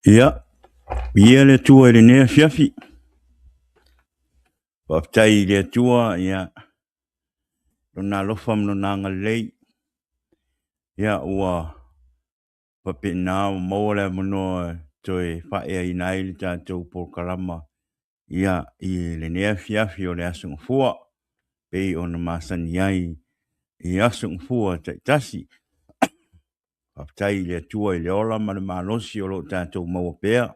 Ia, ia le tua le nea fiafi. Waptai le tua, ia. Lona lofa mnona ngalei. Ia ua papi nao maua mno toi whaea inai le tātou pōkarama. Ia i le nea fiafi o le asung fua. Pei o na masani ai i asung fua taitasi. Waptai le tua i le ola ma le malosi o lo tātou maua pēa.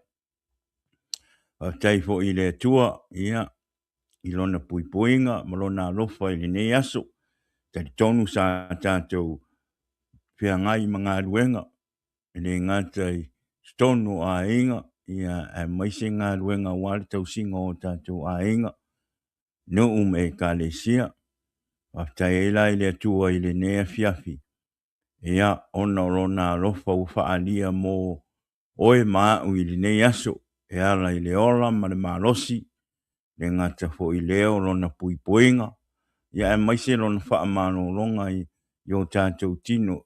Waptai fo i le tua, ia. I lona puipuinga, malona alofa i le nei aso. Tari tonu sa tātou whia ngai mga ruenga. I le ngata i stonu a inga. Ia e maise ngā ruenga wale tau singa o tātou a inga. No me ka le sia. Waftai e lai le tua i le nea fiafi. Ia ona lona alofa ufa alia mo oe maa i le nei aso. E ala i le ola ma le malosi. Le ngata fo i leo lona puipuinga. Ia e maise lona wha mano longa i o tātou tino.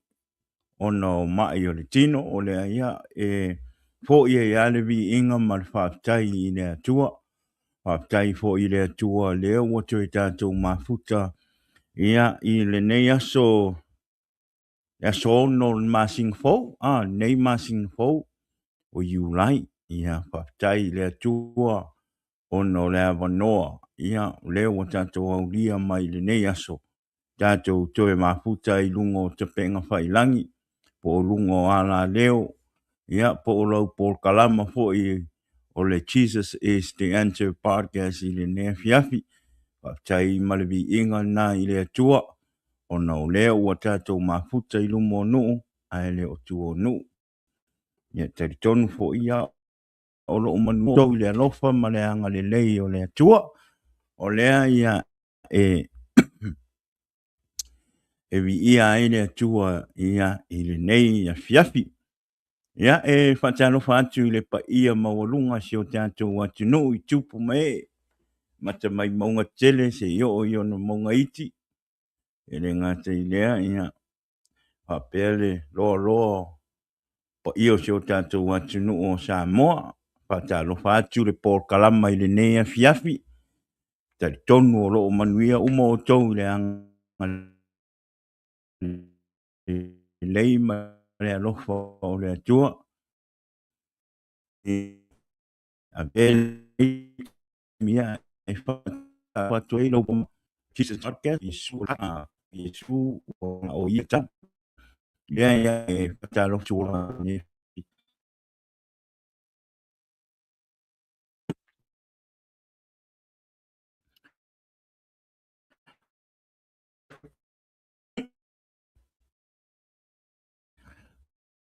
Ona o mai o le tino o le ia e fo i e alevi inga ma le whaaftai i le atua. Whaaftai fo i le atua leo wato i tātou mafuta. Ia i le nei aso ono le masing fo. Nei masing fo o iulai. Ia whaaftai le atua. Ono le avanoa, ia leo tātou au lia mai le nei aso. Tātou toe mafuta i lungo te penga whailangi, po lungo ala leo, ia po lau por kalama fo i o le Jesus is the Answer podcast i le nea fiafi. Whaptai malevi inga na i le atua, ono leo wa tātou mafuta i lungo nuu, ai leo tuo nuu. Ia tari tonu fo ia, o lo manu tau le alofa ma le anga le lei o le atua. O lea ia e vi ia e le atua ia i le nei ia fiafi. Ia e whatalofa atu i le pa ia mawalunga si o tātou atu no i tupu mai. Mata mai maunga tele se i o na maunga iti. E le ngata i lea ia hapele loa loa pa ia si o tātou atu no o Samoa. Whatalofa atu le por kalama i le nei ia fiafi. Tari tonu o loo manuia uma o tau le anga lei ma le alofa o le atua. A vele mia e whatu e lau Jesus podcast i su o ia ta. Ia e whatalofa tua ni.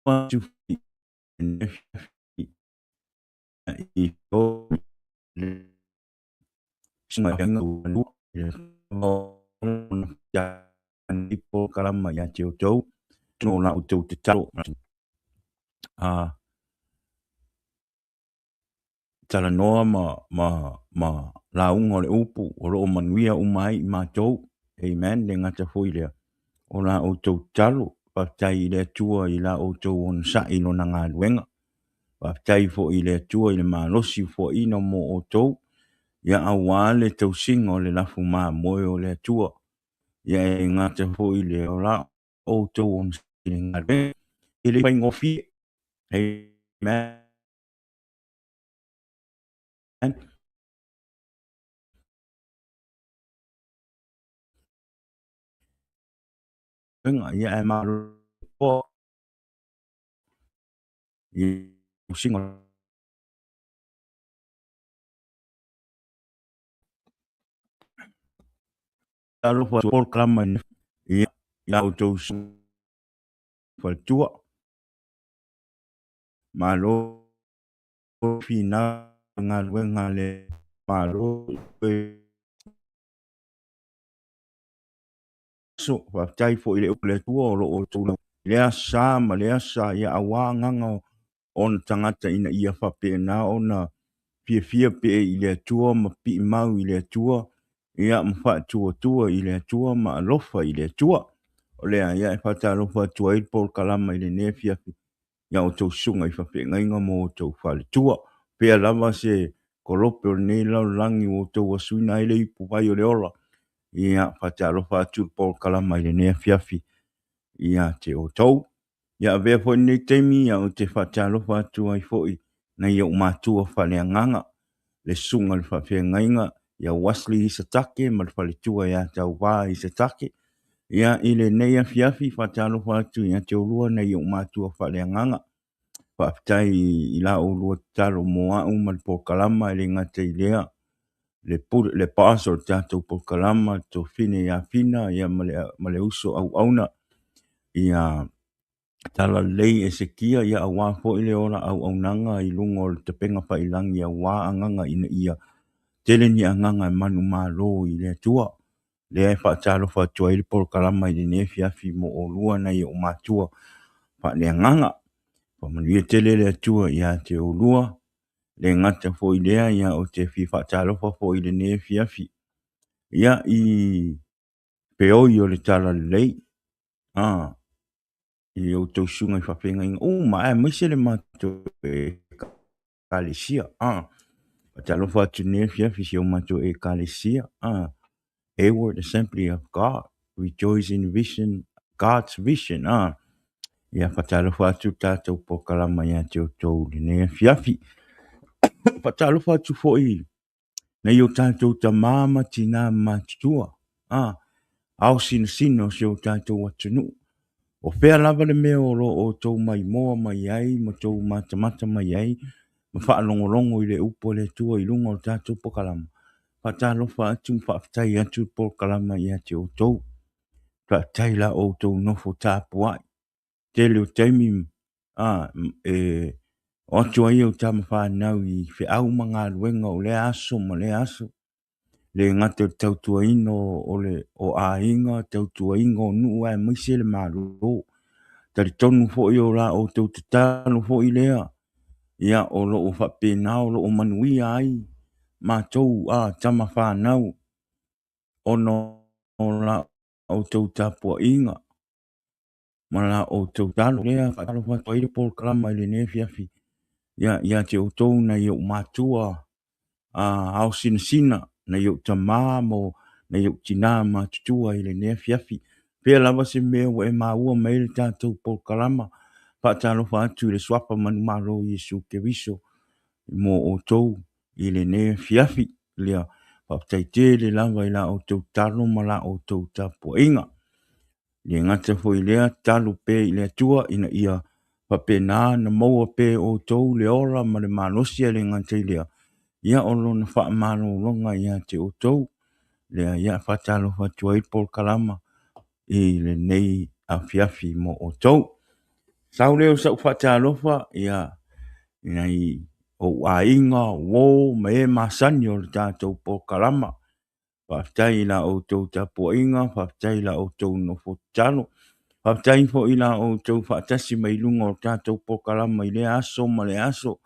Watu i o singa yanga ulu ya nipo kalama ya teo tau tino na utau te talo tala noa ma launga o le upu o lo manuia umai ma tau amen le ngata hui lea o la utau talo patai le tua i la utau on sa ino na ngā luenga patai fo i le tua i le malosi fo ino mo o tau ia awale tau singa o le lafu maa moe o le tua. Ia e ngata hoi le o la o tau on singa le. I le pai ngofi. Amen. Ia e maa po. I singa. Talo fa por klama. Ia o tau singa. Fa tua. Malo. Fina ngā luenga le. Malo. So whaftai fo i le upule tua o lo o tūna. Lea sā ma lea sā ia awa nganga o na tangata ina ia whape na o na fia pe i le tua ma pi mau i le tua. Ia mwha tua i le tua ma alofa i le tua. O lea ia e whata alofa tua i pol kalama i le nea fiafi. ia o tau sunga I whawhenga mo o tau whale tua. Pea lava se kolope o nei lau langi o tau asuina ele ipu vai o le ora. Ia whataalofa atu Paul Kalama I le nea fiafi. Ia te o tau. Ia vea po nei teimi ia o te whataalofa atu ai foi. Na ia o mātua whale anganga. Le sunga le whawhenga ia wasli I satake ma le whale tua ia tau wā I satake. Ia I le nea fiafi whataalofa atu ia te olua na ia o mātua whale anganga. Whaafitai I la o lua talo moa ma le Paul Kalama le ngata I lea. Le paso tātou Paul Kalama to fine ia fina ia ma le uso au auna. Ia tala lei e se kia ia awa fo I le ora au aunanga I lungo o te penga pa ilangi a wā anganga ina ia tele ni anganga e manu malo I le tua. Le e whaatalo whaatua I le Paul Kalama I le nefi afi mo o lua na I o mātua wha le anganga. Whamanu tele le atua ia te o lua. Le ngata fo I lea ia o te fi whaatalo fo I le nefi afi. Ia I peoi o le tala lei. I o tau sunga I whawhenga inga. Ma e maise le mato e kalesia. Talo whatu nefi afi si o mato e kalesia. A word assembly of God. Rejoice in vision. God's vision. Ia whatalo whatu tātou po kalama ia te o tau le nefi afi. Whatalo whatu fo I. Na i o tātou ta māma tina mātua. Au sino se o tātou atunu. O whea lava le mea o tau mai moa mai ai, ma tau matamata mai ai, ma whaalongolongo I le upo le tua I lunga o tātou po kalama. Whatalo whatu whaafitai atu po kalama ia te o tau. Whaafitai la o tau nofo tāpuai. Te leo taimi, o atu ai o tama whanau I whiau mga luenga o le aso ma le aso. Le ngata tau tua ino o a inga, tau tua inga o nuu ai maise le malo. Tari tonu fo I o la o tau te talo fo I lea. Ia o lo o whapena o lo o manuia ai. Ma tau tama whanau. Ono o la o tau tapua inga. Ma la o tau talo lea. Talo whatu aire Paul Kalama I le nefi afi. Ia te o tau na I o matua. Au sina. Na I o tamā mo na I o tina matutua I le nefi afi. Pea lava se mea wa e maua mai le tātou Paul Kalama. Whaatalo whaatu le swapa manu malo Yesu Keriso. Mo o tau I le nefi afi. Lea whaatai te le lava I la o tau talo ma la o tau tapua inga. Le ngata fo I lea talo pe I le atua ina ia whapena na maua pe o tau le ora ma le malosia le ngata I lea. Ia olo na wha malo longa ia te o tau. Lea ia whaatalo whaatu ai Paul Kalama I le nei a fiafi mo o tau. Sau leo sa whaatalofa ia I o a inga wo me masani o le tātou Paul Kalama. Whaafitai la o tau tapua inga, whaafitai la o tau nofo talo. Whaafitai fo I la o tau whaatasi mai lunga o tātou Paul Kalama I le aso ma le aso.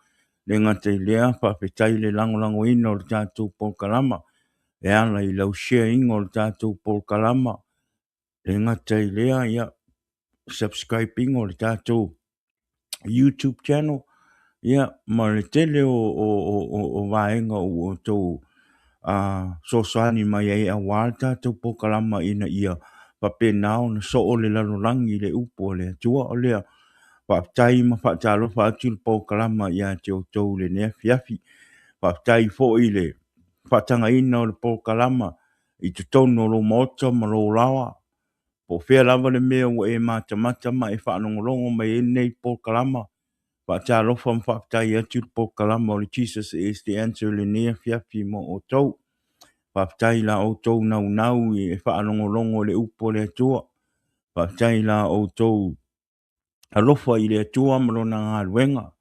Le ngata I lea whaafitai le lango ina o le tātou Paul Kalama. E ala I lau share inga o le tātou Paul Kalama. Le ngata I lea ia subscribing o le tātou YouTube channel. Ia ma le tele o vaenga o tau sosani mai ai a walta tau Paul Kalama ina ia papenao na so o le lalolangi le upo le tua o lea whaafitai ma whaatalo whaatu Paul Kalama ia te o tau le nea fiafi whaafitai fo I le whaatanga ina o le Paul Kalama I te tono lo mota ma lo lawa po whea lava le mea o e matamata ma e whaanongolongo mai e nei Paul Kalama whaatalo whaafitai atu Paul Kalama o le Jesus is the answer le nea fiafi mo o tau whaafitai la o tau nau I e whaanongolongo le upo le atua. Whaafitai la o tau alofa I le atua malona ngā luenga.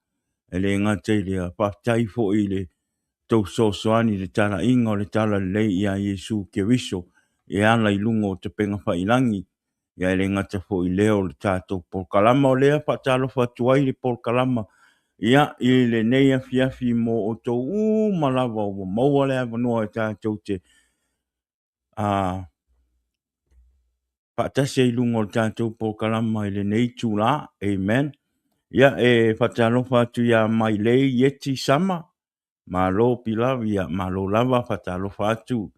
E le ngata I le whaafitai fo I le tau sosoani le tala inga o le tala lei I a Yesu Keriso. E ala I lungo o te penga whailangi. Ia e le ngata fo I leo le tātou Paul Kalama o lea whaatalo whaatuai le Paul Kalama. Ia I le neia fiafi mo o tau malawa o maua le avanua e tātou te Patase I lungo o tātou Paul Kalama I le nei tū la. Amen. Ia e whatalofa atu ia mai lei yeti sama. Malo pilawi ia malo lava whatalofa atu.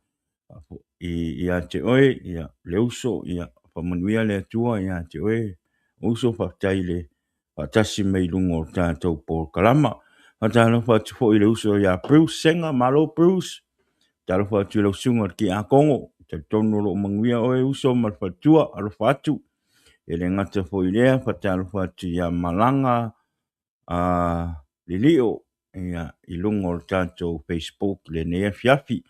Ia te oe, ia le uso, ia whamanuia le atua, ia te oe. Uso whatai le whatasi mei lungo o tātou Paul Kalama. Whatalofa atu fo i le uso ia Bruce Senga, malo Bruce. Talofa atu le usunga ki a Kongo. Te tono lo manguia oe uso malfatua alofa atu. E le ngata fo i lea, whatalofa atu ia Malanga, Lilio, ia i lungo o tātou Facebook le nea fiafi.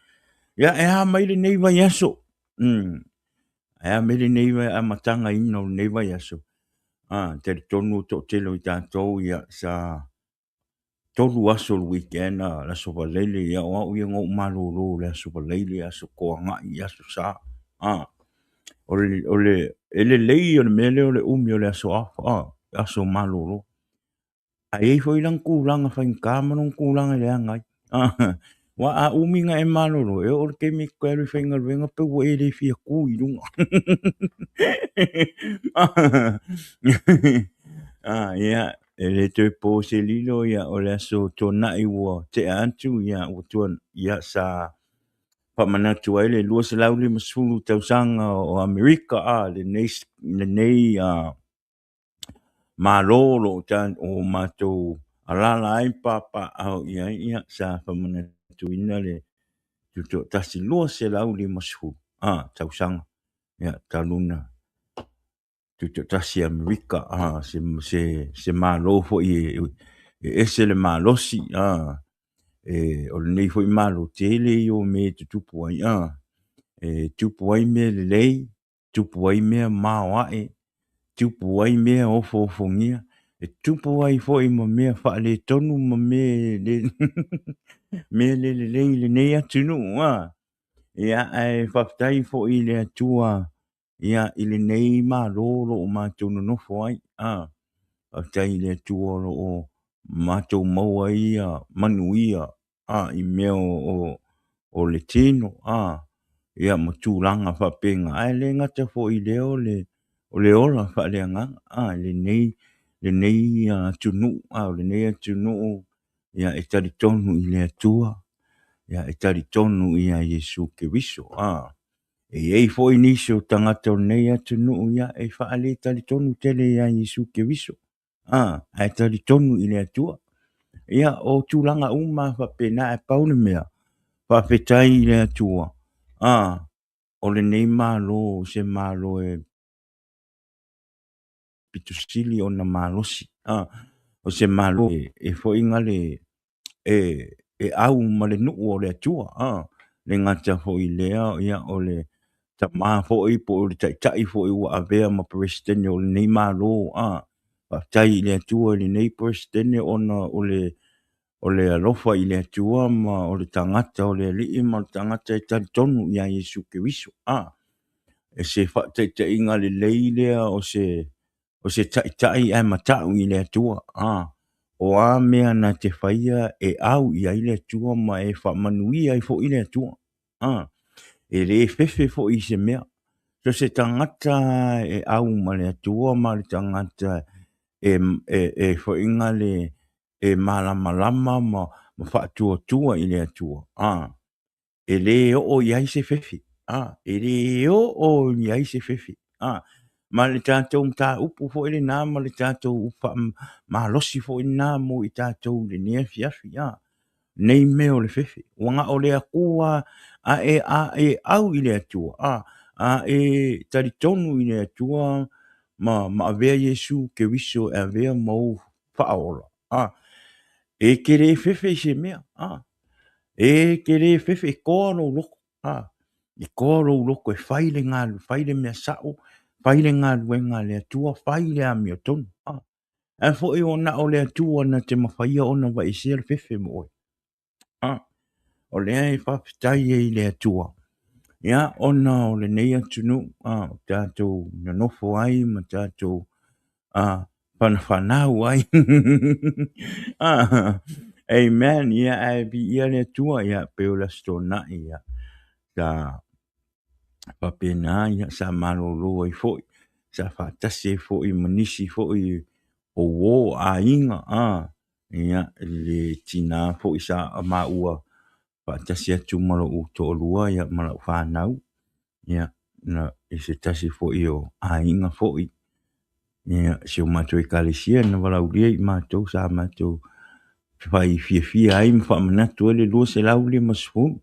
Ia e ha mai le nei vai aso. E ha mai le nei vai a matanga ino le nei vai aso. Te tonu to telo i tātou ia sa tolu aso le weekend la sopa leile ia o au ia ngau malolo le sopa leile aso koa ngai aso sa. Ole ele lei o le mele o le umi o le aso aso malolo. A ei foi lang kulang fa in kamanong kulang le ngai. Wa a umi nga e malolo e o ke mi kwelu fa ngal venga pe wo ele fi ku i lunga. Ia ele te po se lilo ia o le aso tona i wo te antu ia o tuan ia sa pa manatu ai le lua se lauli masulu tausanga o Amerika le nei malolo tan o matou alala ai papa au ia sa pa manatu ina le tuto tasi lua se lauli masulu tausanga ia taluna tuto tasi Amerika se malo fo i ese le malosi o le nei fo i malo tele o me tupu ai tupu ai me le lei tupu ai me maoae tupu ai me ofo fongia tupu ai fo i mo me fa le tonu mo me le me le nei atunu ia ai faafetai foʻi le atua ia i lenei malō loo matou nonofo ai faafetai le atua o loo matou maua ia manuia i mea o le tino ia ma tulaga faapega ae lē gata foʻi lea o le ola faaleagaga lenei atunuu o lenei atunuu ia e talitonu i le atua ia e talitonu ia Iesu Keriso e ai foi nisi o tangata o nei atunuu ia e faale talitonu tele ia Iesu Keriso e talitonu i le atua ia o tulaga uma faapena e paule mea faafetai i le atua o lenei malo se malo e pitusili ona malosi o se malo e foʻiga le e au ma le nuu o le atua le gata foʻi lea ia o le tamā foʻi po o le taʻitaʻi foʻi ua avea ma presidene o lenei mālō faafetai i le atua i lenei presidene ona o le alofa i le atua ma o le tagata o le alii ma o le tagata e talitonu iā Iesu Keriso e se faataʻitaʻiga lelei lea o se taʻitaʻi ae mataʻu i le atua o a mea na te whaia e au i ai le atua ma e whamanuia ai fo i le atua. E re fefe fo i se mea. So se tangata e au ma le atua ma le tangata e fo inga le e malama lama ma whaatua tua i le atua. E le o i ai se fefe. E le o i ai se fefe. Ma le tātou mta upu fo ele nā ma le tātou upa ma losi fo i nā mo i tātou le nea fiafi nei meo le fefe wanga o le akua e au i le atua e taritonu i le atua ma avea Iesu Keriso e avea mau whaola e kere fefe i se mea e kere fefe e kōro loko i kōro loko e whaile ngā whaile mea sao whaile ngā luenga le atua whaile a mea tonu e fo i ona o le atua na te mawhaia ona wa i se fefe mo oi o lea e whawhitai e i le atua ia ona o le nei atunu tātou nanofo ai ma tātou whanau ai amen ia ai bi ia le atua ia peola stona ia ta papena ia sa malolo ai foi sa fatasi foi manisi foi o a inga ia le tina fo isa ma ua pa tasi atu malo u to lua ia malo whanau ia na se tasi fo i o a inga fo i ia se o mato i kalisia na wala uria i mato sa mato fai fia ai ma wha manatu le lua se lau le masfu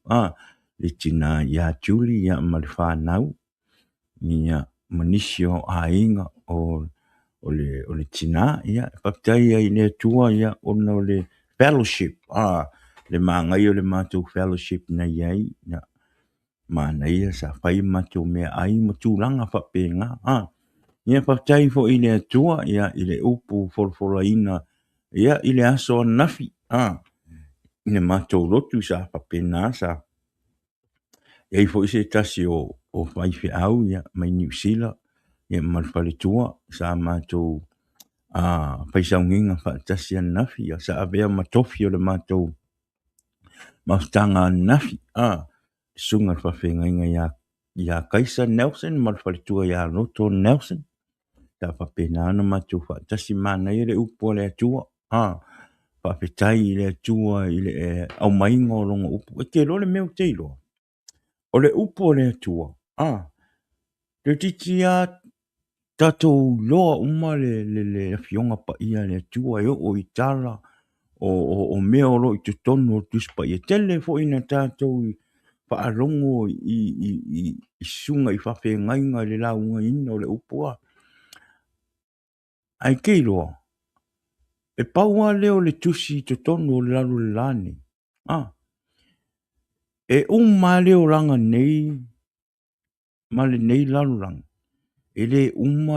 le tina ia tuli ia ma le whanau ia manisio a inga o le tina ia papitai ai le tua ia ona o le fellowship le mangai o le matou fellowship na iai na mana ia sa fai matou mea ai ma tūlanga whapenga ia papitai fo i le tua ia i le upu folofolaina ia i le aso nafi i le matou lotu sa whapena sa ia i fo i se tasi o fai au ia mai New Zealand ia malfale tua sa matou paisaunginga whaatasi an nafi sa avea matofi o le matou maftanga an nafi sunga whawhenga ia Kaisa Nelson malfalitua ia Roto Nelson ta whapena ana matou whaatasi mana i le upo le atua whapetai i le atua i le au mainga o longa upo te lo le meu teilo o le upo le atua te titi a tatou loa uma le fionga pa ia le atua o i tala o mea o lo i te tono o tuspa i tele fo ina tātou i whaalongo i sunga i whawhengainga le launga ina o le upua. Ai kei loa, e paua leo le tusi i te tono o le lalu le lani. E leo ranga nei, ma le nei lalu ranga. E le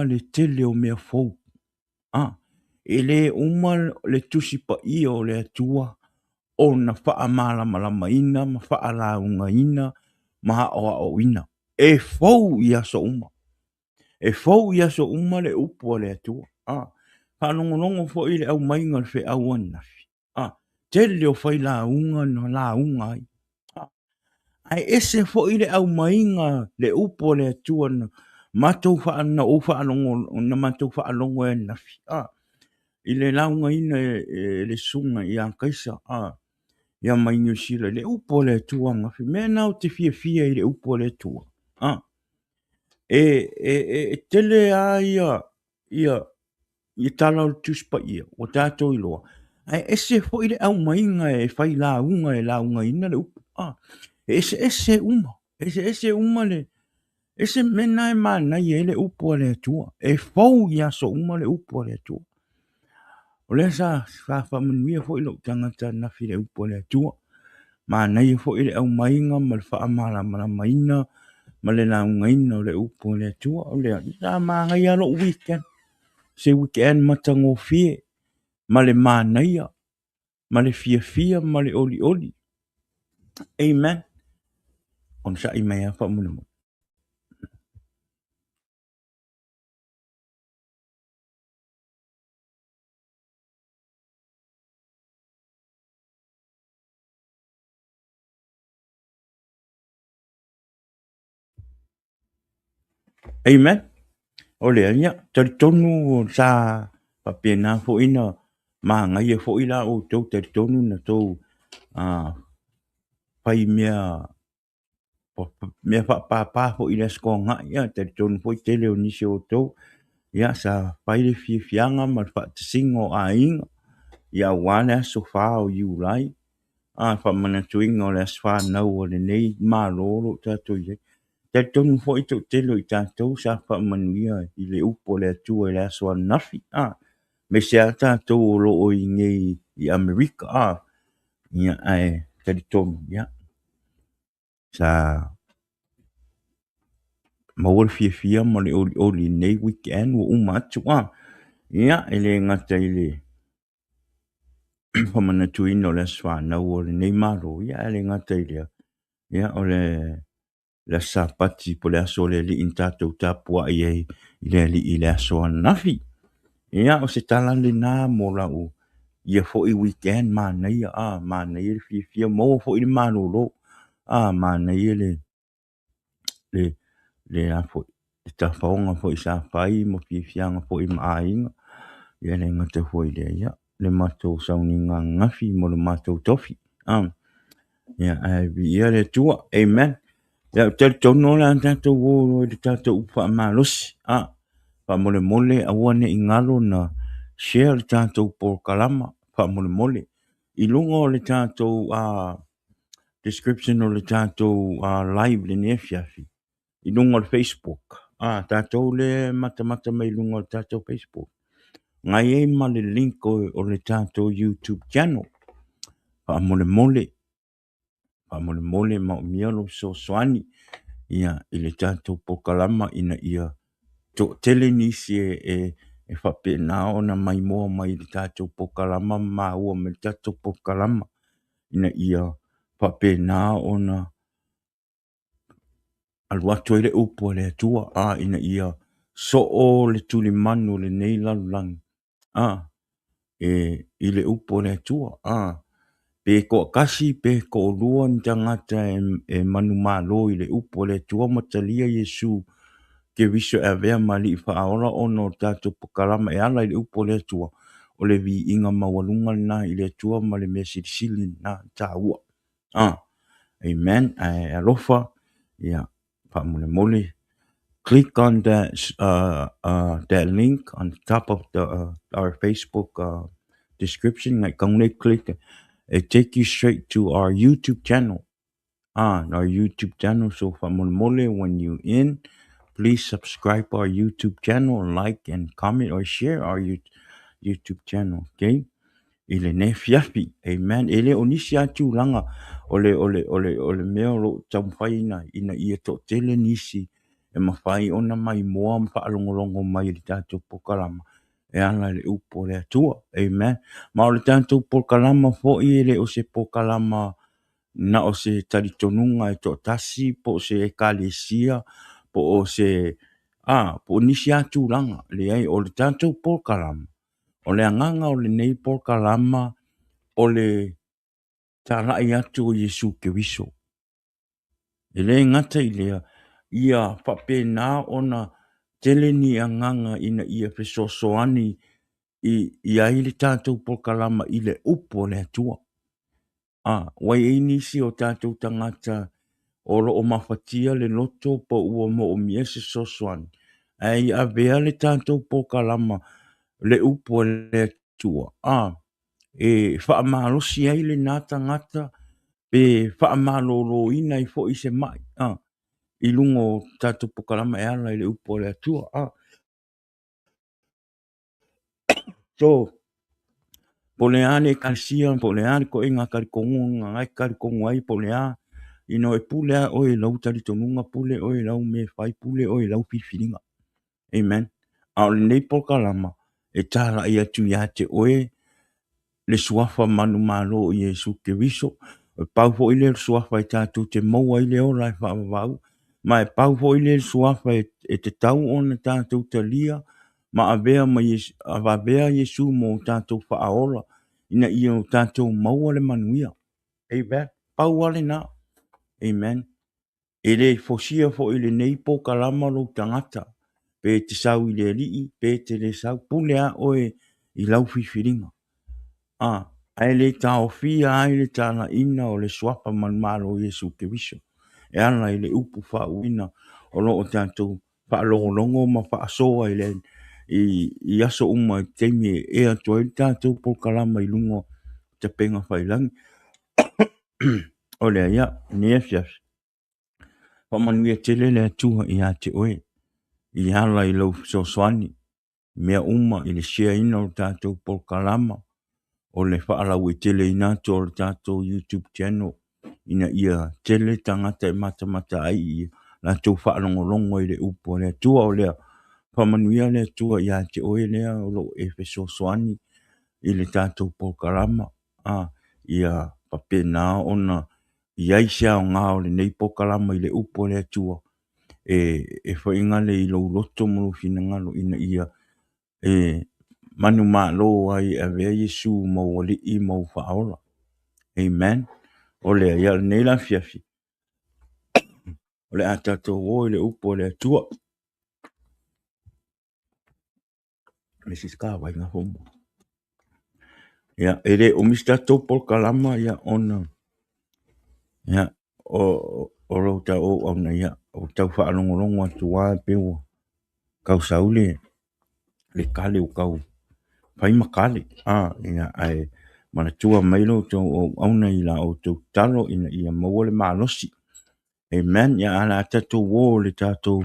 le tele o mea fau. E le le tusi pa ia o le atua. O na faa malama ina, ma faa launga ina, ma o ina. E fau ia so uma. E fau ia so uma le upo le atua. Whanongonongo fo i le au mainga le fe au anafi. Tele o fai launga na launga ai. Ai ese fo i le au mainga le upo le atua na matou whaana o whaanongo, na matou whaanongo e nafi. I le launga ina le sunga i a Kaisa. Ia mai New Zealand, le upo le tua ngafi, mea nao te fia i le upo le tua. Tele a ia tala o tuspa ia, o tātou i loa. Ai ese fo i le au mainga e whai launga ina le upo. Ese uma le, ese mena e mana i le upo le tua. E fau ia so uma le upo le tua. O le sa whamanuia fo i lo tangata na fi le upo le tua. Ma nei fo i le au mainga ma le whaamala maina ma le launga ina o le upo le tua. O le sa maa ia lo weekend. Se weekend matango fie ma le manaia ma le fia ma le oli. Amen. On sa i mea whamunu. Amen. O le ia, tari tonu sa papena fo ina ma ngai fo ila o tau tari tonu na tau pai mea pa fo ila sko nga ia tari tonu fo i tele o nisi o tau ia sa pai le fianga ma fa singo a inga ia wana so fa o you lai fa mana tuinga o le asfa na o le nei ma lolo tatu ia tari tonu fo i tau tele i tatu sa fa manuia i le upo le atua i le aswa nafi me se ata to lo o ngai i Amerika ia ai tari tonu ia sa mawar fia mo le oli nei weekend o umatu ia ele ngata ile pamana tuino le swa na o le nei maro ia ele ngata ile ia ole la sapati po le aso le li intato tapua ia ile li ile aso nafi ia o se tala le na mo la o ia fo i weekend mana ia mana ia fia mo fo i mano lo mana ia le a fo ta faonga fo i sa fai mo fianga fo i mainga ia le ngata foi le ia le matou sauninga ngafi mo le matou tofi ia ai ia le tua amen ia tel tono la tatou o le tatou fa malosi fa mole aua ne ingalo na share le tatou por kalama fa mole i lunga o le tatou description o le tatou live le ne fiafi i lunga o le Facebook tatou le mata mai lunga o le tatou Facebook ngai e ma le link o le tatou YouTube channel fa mole ma mialo so swani ia i le tatou por kalama ina ia to tele nisi e whapena ona mai moa mai le tātou pokalama ma ua me le tātou pokalama ina ia whapena ona aluato ele upo le atua ina ia so o le tuli manu le nei lalulang i le upo le atua pe ko kasi pe ko lua ni tangata e manu malo i le upo le atua matalia Yesu ke viso e vea mali fa aola ono tatou pokalama e ala i le upo le atua o le vi inga mawalunga na i le atua ma le mea silisili na tāua. Amen. Alofa, yeah, pa mole. Click on that link on top of our Facebook description. Like when click, it take you straight to our YouTube channel. Our YouTube channel. So pa mole, when you in, please subscribe our YouTube channel, like and comment or share our YouTube channel. Okay. Ile ne fiafi, amen. Ele onisi atu langa ole mea lo tamwhaina ina ia to tele nisi e mawhai ona mai moa mpa alongolongo mai le tātou pokalama. E ana le upo le atua, amen. Ma o le tātou pokalama fo i ele o se pokalama na o se taritonunga e to tasi po se e kalesia po o se po nisi atu langa le ai o le tātou pokalama. O le anganga o le nei pokalama o le tārai atu o Yesu Keriso. E le ngata i lea ia whapena ona tele ni anganga ina ia fesosoani i ai le tātou pokalama i le upo le atua. Wai e nisi o tātou tangata o lo o mawhatia le loto po ua mo o miese sosoani. Ai a vea le tātou pokalama le upo le atua. E whaamalosi ai le nata ngata pe whaamalolo ina i fo i se mai. I lungo tātou pokalama e ala i le upo le atua. So, po le ane kalsia, po le ane ko inga karikongu, ngai karikongu ai po le a, ino e pule a oe lau taritonunga, pule oe lau me fai, pule oe lau fifiringa. Amen. A le nei pokalama, e tala i atu i ate oe, le suafa manu malo i Yesu Keriso, e pau fo i le suafa i tātou te maua i le ola e whaavavau, ma e pau fo i le suafa e te tau ona tātou te lia, ma a vea Yesu mo tātou whaaola, ina i o tātou maua le manuia. Amen. Pau ale na. Amen. E le fosia fo i le neipo kalama lo tangata, pe te sau i le rii, pe te le sau pule a oe i lau fifiringa. Ai le tau fia ai le tana ina o le swapa man malo Yesu Keriso. E ana i le upu wha uina o lo o tātou wha longo ma wha asoa i le i aso uma i teimi e ato i tātou pokalama i lungo te penga whailangi. O le ia, ni e fias. Wha manuia tele le atua i a te oe. I hala i lau so swani. Mea uma i le share ina o tātou pokalama. O le whaalau e tele ina to o tātou YouTube channel. Ina ia tele tangata e mata ai i la tau whaalongolongo i le upo le atua o lea. Whamanuia le atua i a te oe lea o lo e feso soani i le tātou pokalama. Ia papena ona i aisea o ngā o le nei pokalama i le upo le atua. E whaingale i lo loto mulu fina ngalo ina ia manu malo ai a vea Yesu mau ali I mau whaola. Amen. O le ia nei la fiafi. O le atato o le upo le atua. Mrs. Ka wai ngā homo. Ia, ere o Mr. Topol Kalama ia ona. Ia, o rau tau o au na ia, o tau whaalongolongo atu wā pewa. Kau saule, le kale o kau. Pai makale. Ia, ai, mana tua mailo tau o au na ila o tau talo ina ia mawale maalosi. Amen. Ia, ala tato wo le tato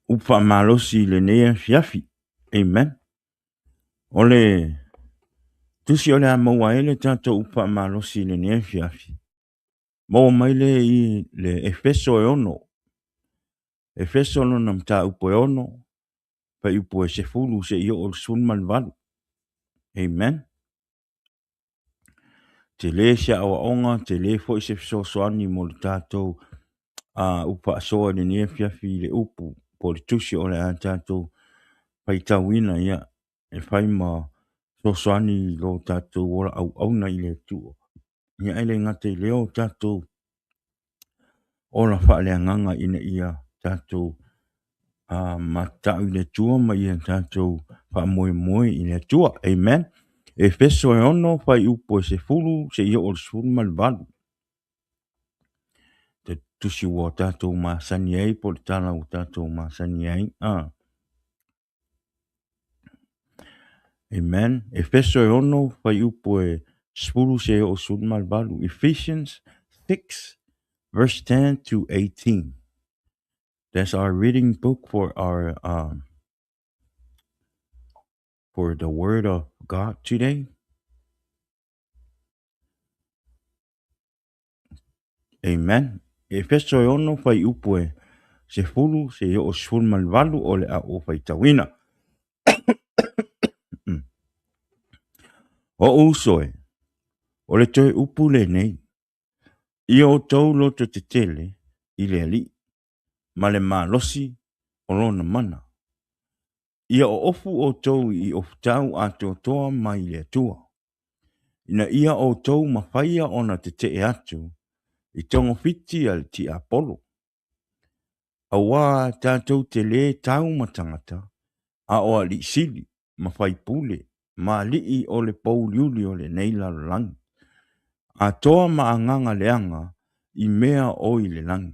upa maalosi le nea fiafi. Amen. Ole, tusi ole a maua ele tato upa maalosi le nea fiafi. Maua maile i le Efeso e ono. Efeso no nam ta upo e ono. Pa upo e se fulu se i o sun malvalu. Amen. Te le se awa onga, te le fo i se so soani mo le tato upa soa le nea fiafi le upu. Po le tusi ole a tato pa i tawina ia. E fai ma so soani lo tato wala au auna i le tuo. Ia ele ngate leo tato ola wha le anganga ina ia tato ma tau i le tua ma ia tato wha moe moe i le tua. Amen. E feso e ono whai upo e se fulu se ia o le suru malvalu. Te tusi ua tato ma sani ei po le tala o tato ma sani ei. Amen. E feso e ono whai upo e sfulu se ia o suru malvalu. Ephesians 6 verse 10 to 18. That's our reading book for our for the word of God today. Amen. Efeso e ono fai upo e se fulu se o sful malvalu o le a o fai tawina. O usoe, o le toe upu le nei, ia o tau loto te tele i le ali, ma le malosi o lona mana. Ia o ofu o tau i ofu tau a toa mai le atua. Ina ia o tau mawhaia ona te te atu, i tongo fiti al ti Apollo. A wā tātou te le tau matangata, a o li sili, ma whai pule, ma li i o le pauliuli o le neila langi. A toa ma anganga leanga, i mea o i le langi.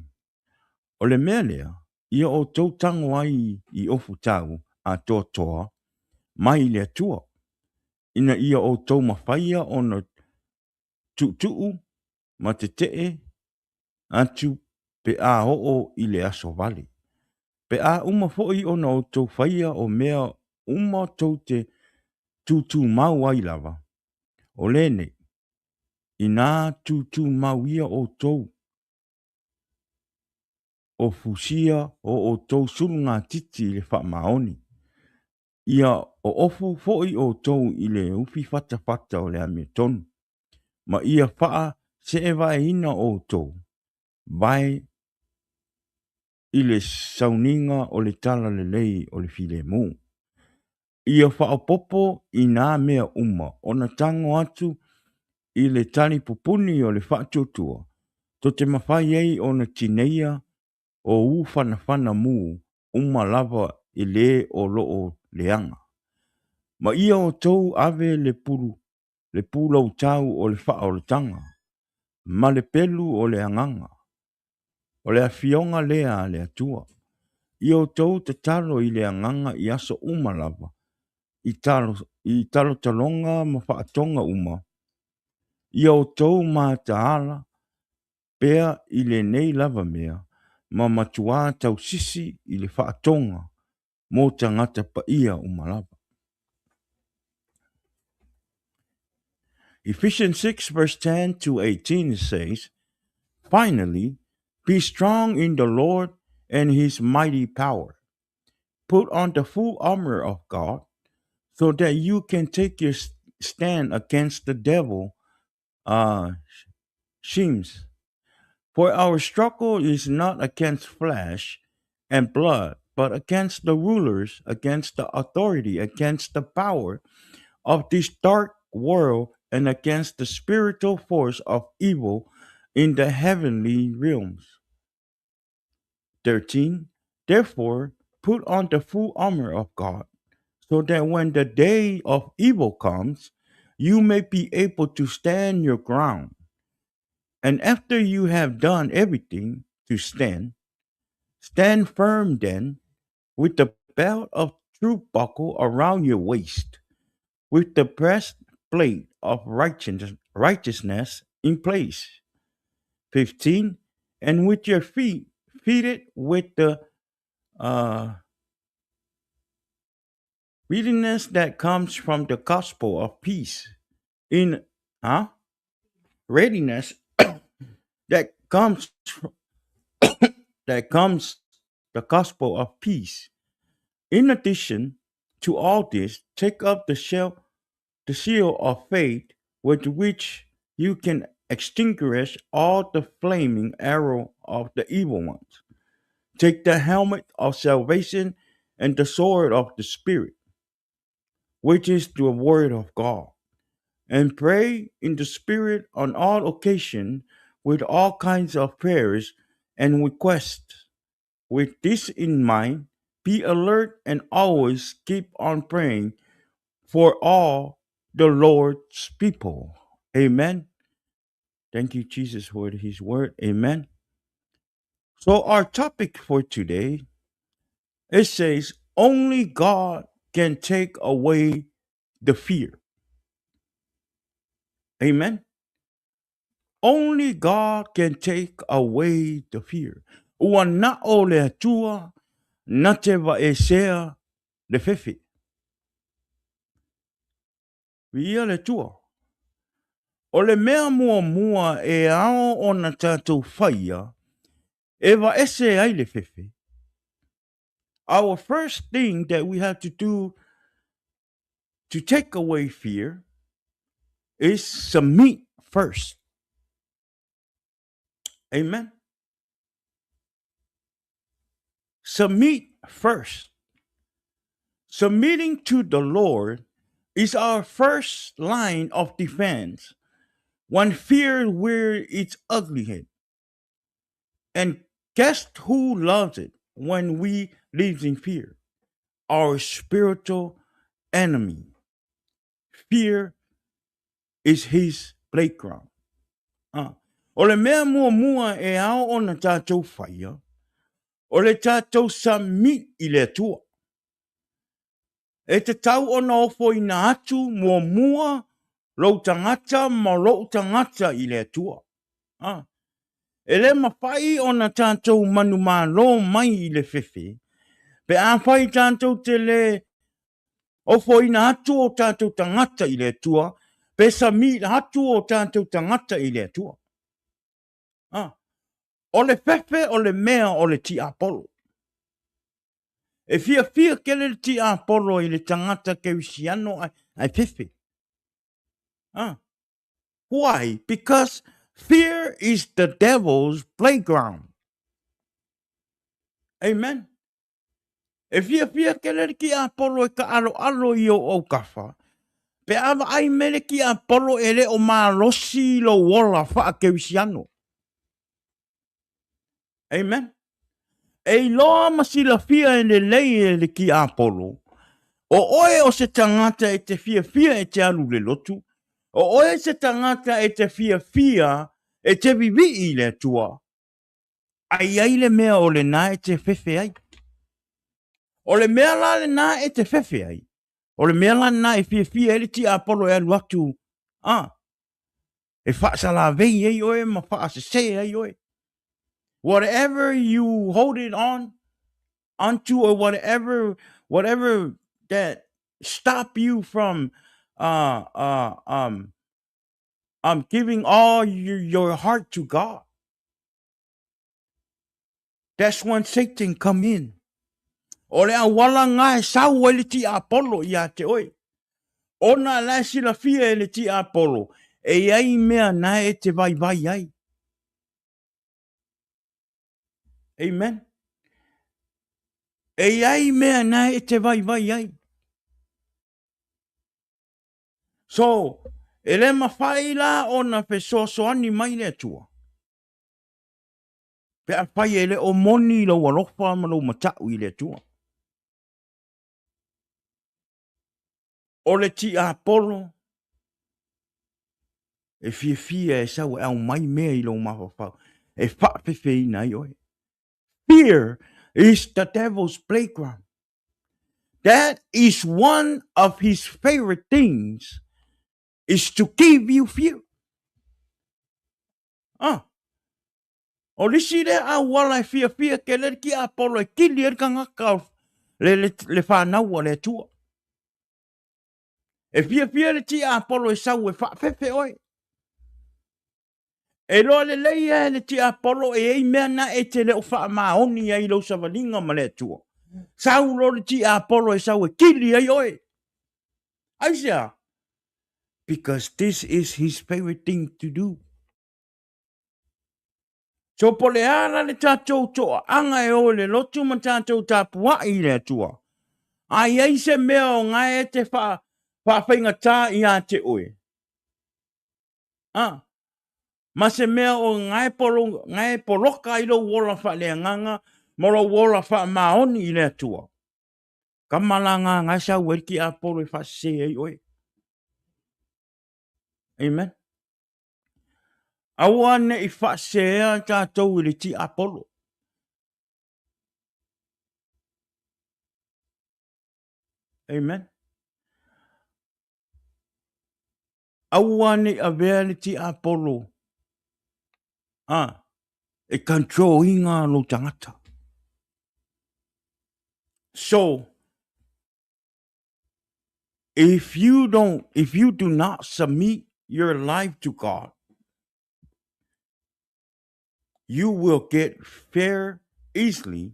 O le mea lea, ia o tau tango ai i ofu tau, a toa, mai le atua. Ina ia o tau ma whaia o na tuu, ma te tee, atu pe a o i le aso vale. Pe a uma foi o na o tau whaia o mea uma tau te tutu mau ai lava. O lene, i nā tutu mau ia o tau. O fusia o tau surunga titi le wha maoni. Ia o ofu foi o tau i le upi fata o le ame tonu. Ma ia wha se e vai ina o tau. Vai i le sauninga o le tala le lei o le file mō. Ia whaopopo i nā mea uma o na tango atu i le tani pupuni o le whaatutua. To te mawhai ei o na tineia o whana mū uma lava i le o loo leanga. Ma ia o tau ave le pula o tau o le wha o le tanga. Ma le pelu o le anganga. O le awhionga lea le atua. Ia o tau te talo i le anganga i aso uma lava. I talo talonga ma whaatonga uma. Ia o tau ma taala, pea i le nei lava mea, ma matua tau sisi i le whaatonga, mo tangata pa ia uma lava. Ephesians 6 verse 10 to 18 says, finally, be strong in the Lord and his mighty power. Put on the full armor of God, so that you can take your stand against the devil schemes. For our struggle is not against flesh and blood, but against the rulers, against the authority, against the power of this dark world, and against the spiritual force of evil in the heavenly realms. 13. Therefore, put on the full armor of God, so that when the day of evil comes, you may be able to stand your ground. And after you have done everything to stand, stand firm then, with the belt of truth buckle around your waist, with the breastplate of righteousness in place. 15. And with your feet fitted with the uh, readiness that comes from the gospel of peace. In readiness that comes that comes the gospel of peace. In addition to all this, take up the shield of faith, with which you can extinguish all the flaming arrow of the evil ones. Take the helmet of salvation and the sword of the Spirit, which is the word of God, and pray in the Spirit on all occasions with all kinds of prayers and requests. With this in mind, be alert and always keep on praying for all the Lord's people. Amen. Thank you, Jesus, for his word. Amen. So our topic for today, it says, only God can take away the fear. Amen. Only God can take away the fear. Ua na o le atua, na te wa e sea le fefe. Ia le tua. O le mea mua mua e ao o na tātou whaia, e wa ese ai le fefe. Our first thing that we have to do to take away fear is submit first. Amen. Submit first. Submitting to the Lord is our first line of defense when fear rears its ugly head. And guess who loves it when we live in fear? Our spiritual enemy. Fear is his playground. O le mea mua mua e ao o na tātou whaia, o le tātou submit i le atua. E te tau o na ofo i na atu mua mua lou tangata ma lou tangata i le atua. E le mawhai o na tātou manu lo mai i le fefe, pe a whai tātou te le ofo i na atu o tātou tangata i le atua, pe submit atu o tātou tangata i le atua. O le fefe o le mea o le ti apolo. E fia ke le ti apolo i le tangata ke wisiano ai fefe. Why? Because fear is the devil's playground. Amen. E fia ke le ki apolo e ka alo i o kafa. Pe ava ai mele ki apolo e le o malosi lo wola wha ke wisiano. Amen. E loa masila fia e le lei e le ki apolo. O oe o se tangata e te fia e te alu le lotu. O oe se tangata e te fia e te vivi i le tua. Ai le mea o le nā e te fefe ai. O le mea la le nā e te fefe ai. O le mea la nā e fia e le ti apolo e alu atu. E whaasa la vei ei oe ma whaasa se ai oe. Whatever you hold it onto, or whatever that stop you from giving all your heart to God. That's when Satan come in. O le awala ngā e sau e le ti apolo i a te oe. Ona la sila fia e le ti apolo. E ai mea na e te vai ai. Amen. E ai mea na e te vai ai. So, e le mawhai la o na pesoso ani mai le atua. Pe a whai e le o moni lo walofa ma lo matau i le atua. O le ti Apollo, e fia e sau au mai mea I lo mawhawhau. E whapewhi ina I oe. Fear is the devil's playground. That is one of his favorite things, is to give you fear. O lisi le a wala e fia ke le ki Apollo e kili e kanga kau le whanau le tua. E fia le ti Apollo e sau e whapewhi oe. E loa le leia le ti Apollo e ei mea na e te leo wha maoni ai lo savalinga ma le tua. Sau lo le ti Apollo e sau e kili ai oe. Aisea. Because this is his favorite thing to do. So po le ana le tātou toa anga e o le lotu ma tātou tāpua I le tua. Ai ei se mea o ngai e te whainga tā I a te oe. Ma se mea o ngai poloka I lo wola wha le nganga, moro wola wha maoni I le tua. Kamalanga ngai sa werki a polo I wha se ei oe. Amen. Awane I wha se ea tātou I le ti Apollo. Amen. Awane a vea le ti Apollo. E control inga lo tangata. So, if you do not submit your life to God, you will get fear easily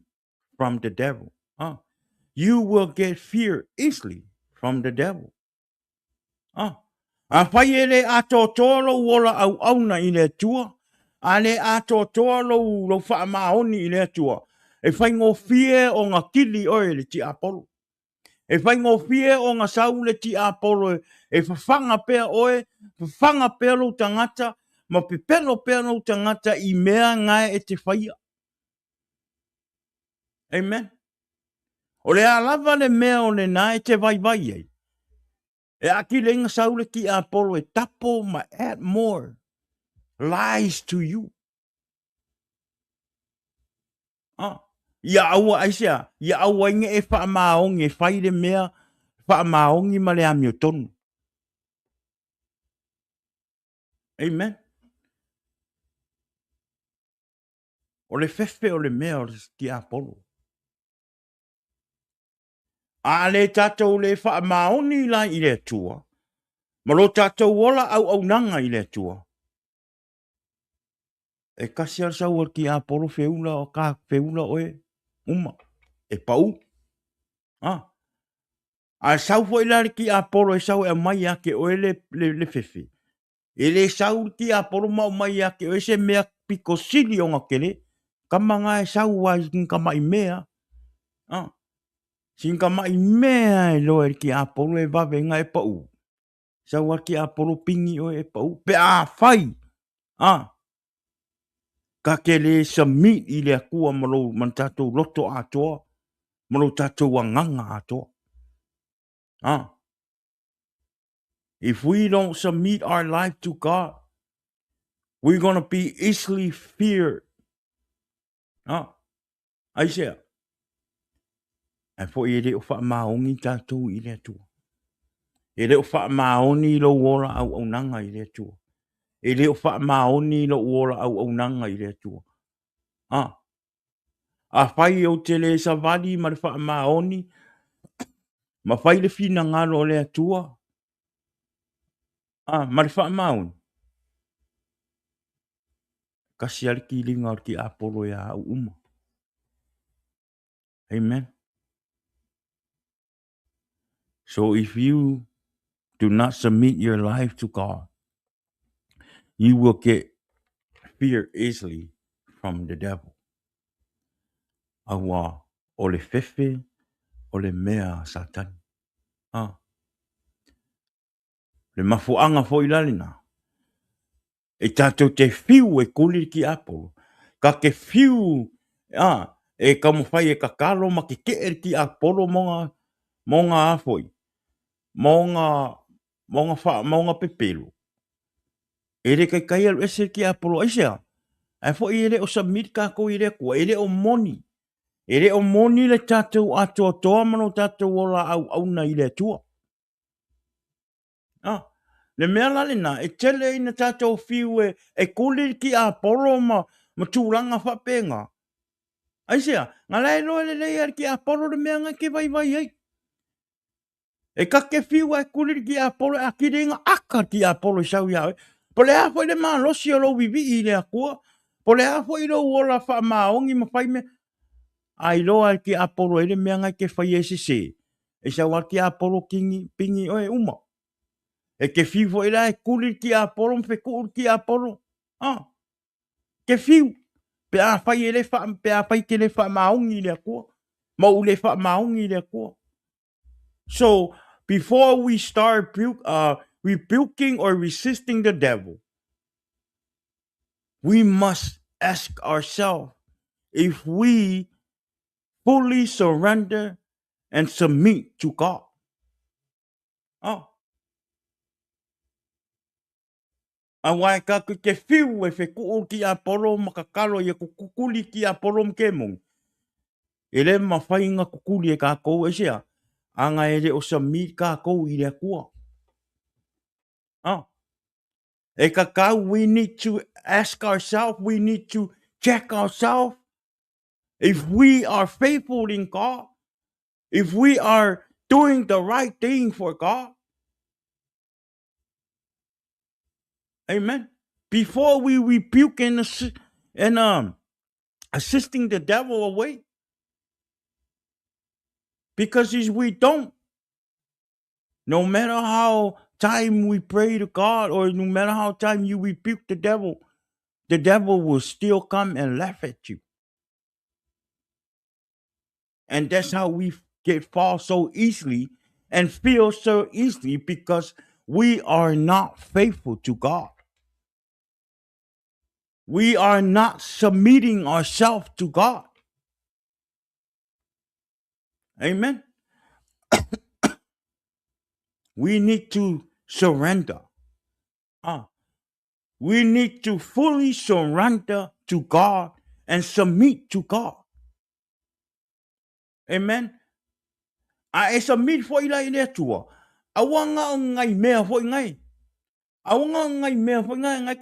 from the devil. You will get fear easily from the devil. A whai ele ato tolo wola au auna I le tua. A le ato tolo lo wha maoni I le tua. E whai ngō fie o ngā kili oe le ti Apollo. E whai ngō fie o ngā sau le ti Apollo. E whawhanga pēr oe, whawhanga pēr lo tangata, ma pepelo pēr lo tangata I mea ngai e te whaia. Amen. O le alava le mea o le nai te vai ei. E aki le inga sau le ti Apollo e tapo ma add more lies to you. Ia aua aisea, ia aua inga e wha maongi, e whai le mea, wha maongi ma le amio tonu. Amen. O le fefe o le mea o le ti Apollo. A le tatou le wha maoni la I le tua. Ma lo tatou wola au nanga I le tua. E kasi al sau al ki Apollo feula o ka feula oe. Uma. E pau. A sau fo ila ki Apollo e sau e mai ake oe le fefe. E le sau ki Apollo ma mai ake oe se mea piko sili o ngakele. Kamanga e sau wa kama I mea. Sin kama I mea e loe ki Apollo e vavenga e pau. Sau al ki Apollo pingi oe e pau. Pe a fai. Ka ke le submit I le akua malo man tatou loto atoa. Malo tatou wanganga atoa. If we don't submit our life to God, we're going to be easily feared. Aisea. E fo I le o wha maongi tatou I le atua. E le o wha maoni lo wola au nanga I le atua. E le o wha maoni lo wola au nanga I le atua. A whai o te le savali ma le wha maoni. Ma whai le fina ngalo le atua. Ma le wha maoni. Kasi aliki linga ki Apollo ya au uma. Amen. So if you do not submit your life to God, you will get fear easily from the devil. Awa o le fefe o le mea satani. Le mafuanga fo ilalina. E tato te fiu e kuli ki Apollo. Ka ke fiu e ka mo fai e ka kalo ma ke ki Apollo monga afoi. mo ngā pepelu. Ere kai alu ese ki Apollo isea. Ai fo ere o submit ka ko ere ko ere o moni. Ere o moni le tatou ato toa mano tatou ola au na ile tua. Ah. Le mea lale na, e tele ina tatou fiu e kule ki Apollo ma tūlanga whapenga. Aisea, ngā lai loa le lei ki Apollo le mea ngā ke vai ei. E kake fiu e kule ki Apollo a ki ringa aka ki Apollo sau iau. Po le hafo i le maa losi o lo vivi i le akua. Po le hafo i lo uola wha maongi ma whai me. Ai loa ki Apollo e le mea ngā ke whai e se. E sau ki Apollo kingi pingi oe uma. E ke fiu fo ila e kuli ki Apollo mpe kuul ki Apollo. Ah. Ke fiu. Pe a whai e le wha, pe a whai ke le wha maongi le akua. Mau le wha maongi le akua. So, before we start rebuking or resisting the devil, we must ask ourselves if we fully surrender and submit to God. Oh. A wai ka ke fiu e whekuo ki Apollo makakalo i kukuli ki Apollo mkemong. E le mawhainga kukuli e ka kou e sea. Anga e le o submit ka kou i le kua. Oh. E kakau, we need to ask ourselves, we need to check ourselves if we are faithful in God, if we are doing the right thing for God. Amen. Before we rebuke and assisting the devil away. Because if we don't, no matter how time we pray to God or no matter how time you rebuke the devil will still come and laugh at you. And that's how we get fall so easily and feel so easily because we are not faithful to God. We are not submitting ourselves to God. Amen. We need to surrender. We need to fully surrender to God and submit to God. Amen. A submit fo ila ile tua. Awanga ngai mea fo ngai. Awanga ngai mea fo ngai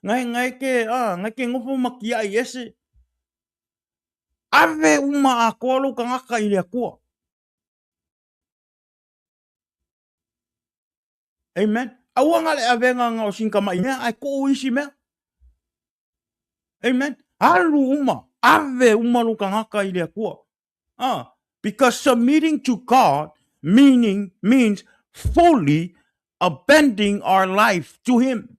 ngai ke ngofo makia i ese. Ave uma a kolo ka ngaka ile kua. Amen. Awanga le avenga ngau sinka mai mea ai ko isi mea. Amen. Alu uma. Ave uma lu ka ngaka ile kua. Because submitting to God means fully abandoning our life to Him.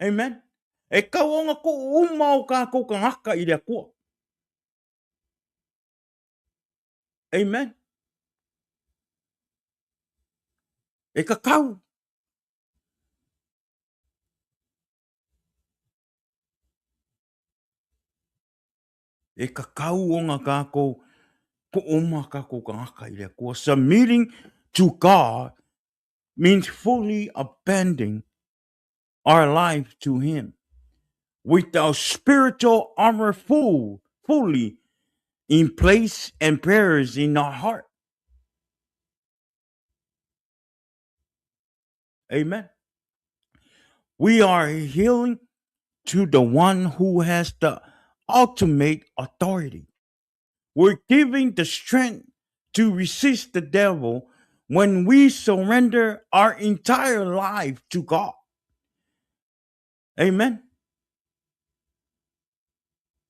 Amen. E kaonga ko umau ka ko ngaka i le kua. Amen. E kakau. E kakau onga ka ko uma ka ko ngaka i le kua. Submitting to God means fully abandoning our life to Him. With our spiritual armor fully in place and prayers in our heart. Amen. We are healing to the one who has the ultimate authority. We're giving the strength to resist the devil when we surrender our entire life to God. Amen.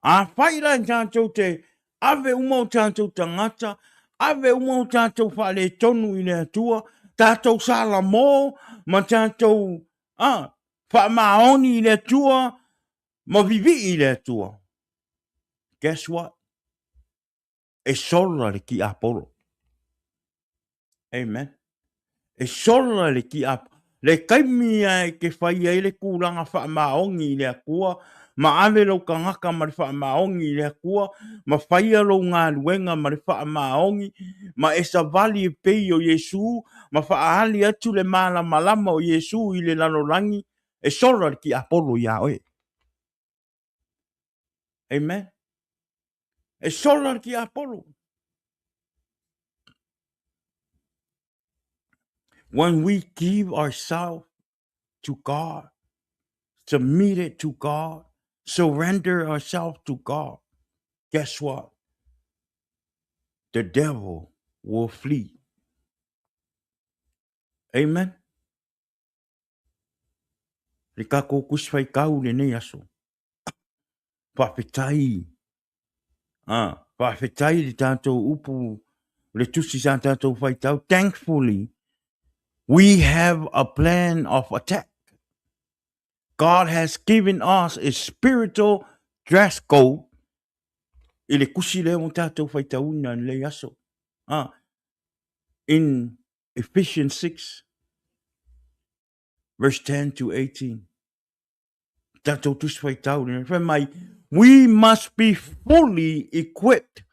A whaira tātou te ave umau tātou tangata, ave umau tātou whale tonu i le atua, tātou sala mō, ma tātou whamaoni i le atua, ma vivi i le atua. Guess what? E sola le ki Apollo. Amen. E sola le ki Le kaimi ai ke whai ai le kūranga wha maongi le kua, ma ave lo ka ngaka ma le wha maongi le kua, ma whai alo ngā luenga ma le wha maongi, ma esa vali e pei o Yesu, ma wha ahali atu le mala malama o Yesu i le lalolangi, e sora ki Apollo ia oe. Amen. E sora ki Apollo. When we give ourselves to God, submit it to God, surrender ourselves to God, guess what? The devil will flee. Amen. Rika ko kuswai kau le nei aso. Whawhetai. Whawhetai le tātou upu le tusi sa tātou whaitau. Thankfully, we have a plan of attack. God has given us a spiritual dress code. Ile kusi le mo tātou whaitau na le aso. In Ephesians 6, verse 10 to 18. Tātou tusi whaitau le whamai. We must be fully equipped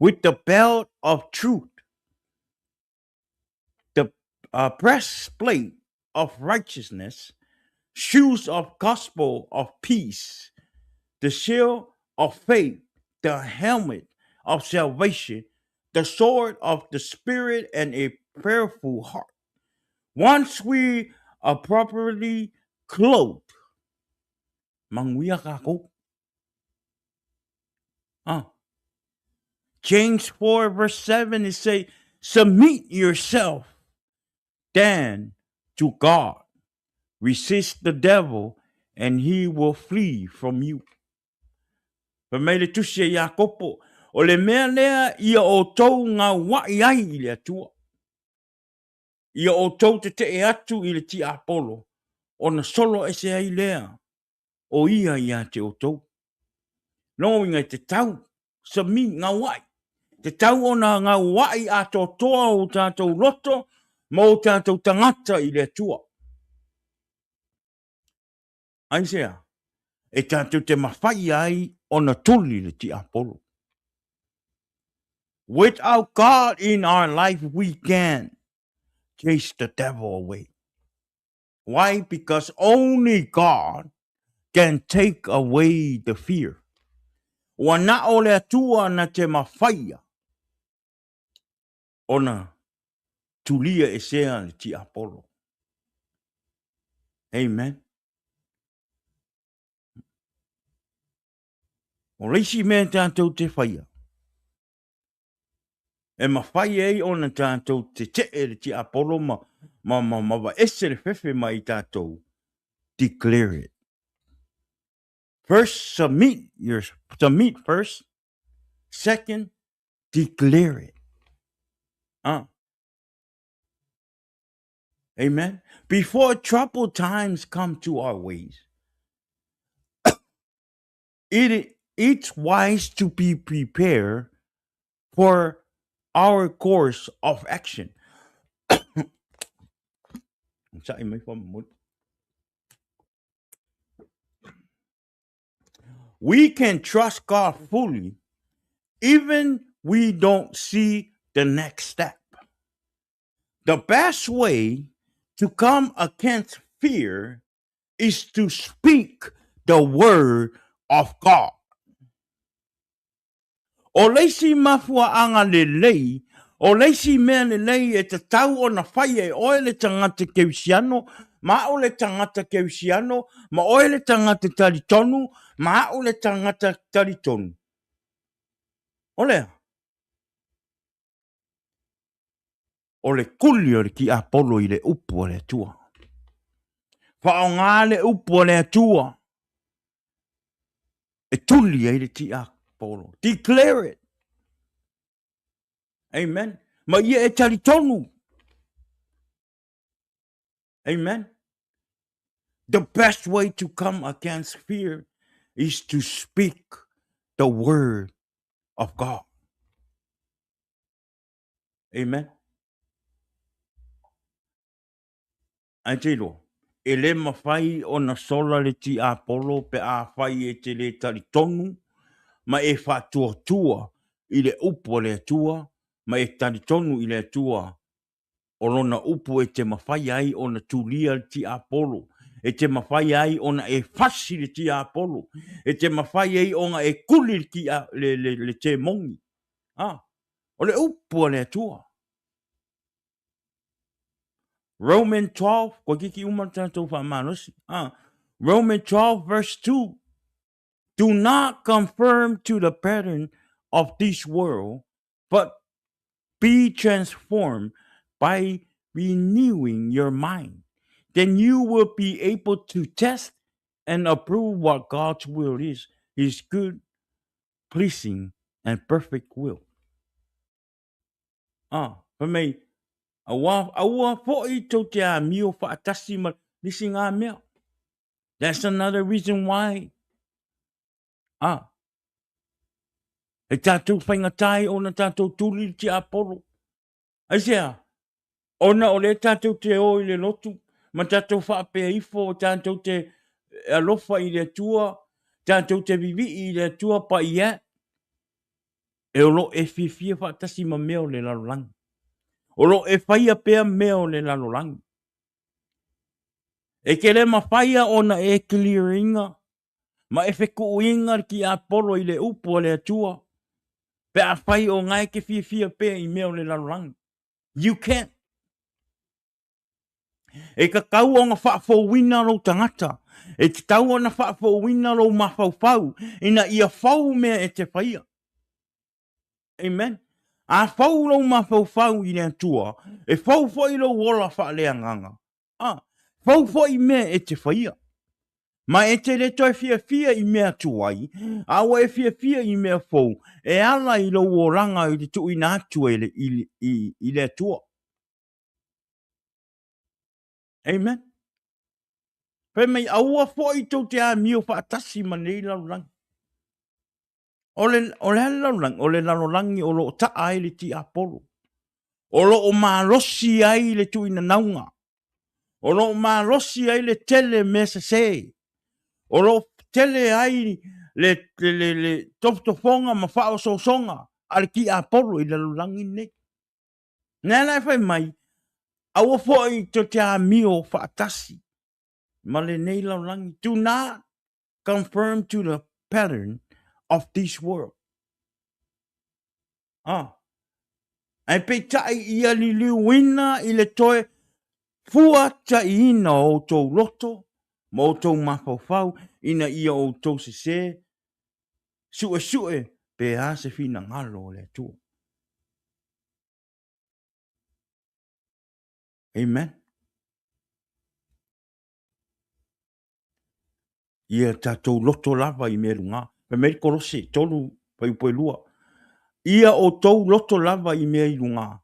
with the belt of truth, the breastplate of righteousness, shoes of gospel of peace, the shield of faith, the helmet of salvation, the sword of the Spirit, and a prayerful heart. Once we are properly clothed, James 4 verse 7 is say, submit yourself then to God. Resist the devil and he will flee from you. Pamele tusia Yakopo, o le mea lea ia o tau ngā wai ai i le atua. Ia o tau te e atu i le ti Apollo, o na solo e se ai lea, o ia ia te o tau. No inga te tau, sa mi ngā wai. Te tau o na ngā wai a tō toa o tātou loto, ma o tātou tangata i le atua. Aisea, e tātou te mawhai ai o na tuli le ti Apollo. Without God in our life, we can't chase the devil away. Why? Because only God can take away the fear. Wa na o le atua na te mawhaia o na tulia e sea le ti Apollo. Amen. O reisi mea tātou te whaia. E mawhai ei o na tātou te le ti Apollo ma ese le fefe mai tātou. Declare it. First, submit first. Second, declare it. Amen. Before troubled times come to our ways, it's wise to be prepared for our course of action. We can trust God fully, even we don't see the next step. The best way to come against fear is to speak the word of God. O leisi mafua anga le lei, o leisi mea le lei e te tau o na whai e oe le tangata keusiano, ma o le tangata keusiano, ma oe le tangata taritonu, ma o le tangata taritonu. O lea. O le kuli o le ki Apollo i le upu o le atua. Wha o ngā le upu o le atua. E tuli e le ti Apollo. Declare it. Amen. Ma ia e taritonu. Amen. The best way to come against fear is to speak the word of God. Amen. Ai te lo. E le mawhai o na sola le ti a polo pe a whai e te le tari tonu, ma e whatua tua i le upo le tua, ma e tari tonu i le tua. O lona upu e te mawhai ai o na tulia le ti a polo. E te mawhai ai o na e fasi le ti a polo. E te mawhai ai o na e kuli le te mongi. Ah, o le upu le tua. Roman 12, kwa kiki umata tau whamanosi. Roman 12 verse 2. Do not conform to the pattern of this world, but be transformed by renewing your mind. Then you will be able to test and approve what God's will is, his good, pleasing, and perfect will. For me, awa fo'i tau te a mio whaatasi ma nisi ngā mea. That's another reason why. E tātou whaingatai o na tātou tūri ti Apollo. Aisea, ona o le tātou te o i le lotu, ma tātou whaapea ifo, tātou te alofa i le tua, tātou te vivi i le tua pa ia, e o lo e fia whaatasi ma meo le lalolangi. O lo e whaia pea meo le lalolangi. E ke le ma whaia ona e clearinga, ma e wheku uinga ki Apollo i le upo le tua, pe a whai o ngai ke fia pea i meo le lalolangi. You can't. E ka kau o ngā whaafowina lo tangata. E te tau o na whaafowina lo mawhauwhau. Ina ia whau mea e te whaia. Amen. A whau lo mawhauwhau i nea tua. E whau whai lo wola whaalea nganga. Whau whai mea e te whaia. Ma e te reto e fia i mea tuai. Awa e fia i mea whau. E ala i lo woranga i te tui nā tua i le tua. Amen. Pe mai aua foi tau te a mio whaatasi ma nei laulangi. O le laulangi, o le laulangi o lo ta ai le ti Apollo. O lo o malosi ai le tuina naunga. O lo o malosi ai le tele mesa se. O lo tele ai le toftofonga ma whao songa. Ale ki Apollo i le laulangi nei. Nana fai mai, aua foi tau te a mio whaatasi. Ma le nei laulangi. Do not conform to the pattern of this world. Ai pe tai ia li liuina i le toe fua ta ina o tau loto, ma o tau mawhauwhau, ina ia o tau se sue, pe a se fina ngalo le tua. Amen. Ia tātou loto lava i merunga. Pe meri korose, tolu, pa upoi lua. Ia o tau loto lava i mea i runga.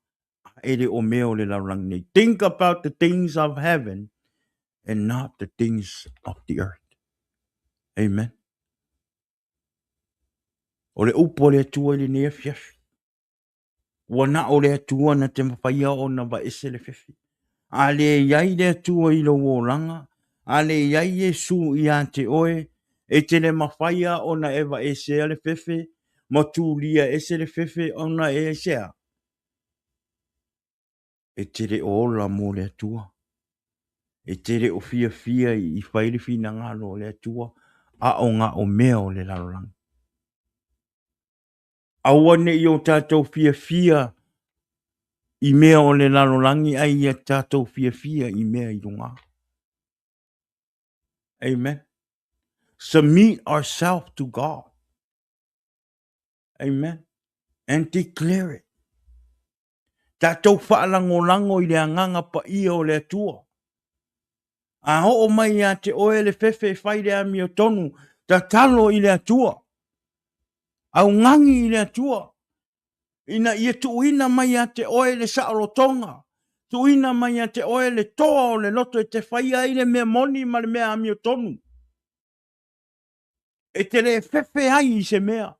Ere o meo le laulangi nei. Think about the things of heaven and not the things of the earth. Amen. O le upo le atua le nea fiafi. Wana o le atua na te mawhaia o na wa ese le fiafi. A le iai le atua i lo wōranga. A le iai e su i ante oe. E te le mawhaia o na ewa ese le fiafi. Ma tu lia ese le fiafi o na e esea. E te le ola mo le atua. E te le o fia i whairi fina ngalo le atua. A o ngā o meo le larolangi. Awane i o tātou fia i mea o le larolangi ai ia tātou fia i mea i runga. Amen. Submit ourselves to God. Amen. And declare it. Tātou whaalango i le anganga pa ia o le atua. A ho o mai a te oe le fefe whai le ami o tonu. Ta talo i le atua. Au ngangi i le atua. Ina ia tuina mai a te oe le saorotonga. Tuina mai a te oe le toa o le loto e te whaia i le mea moni ma le mea ami o tonu. E te le fefe ai i se mea.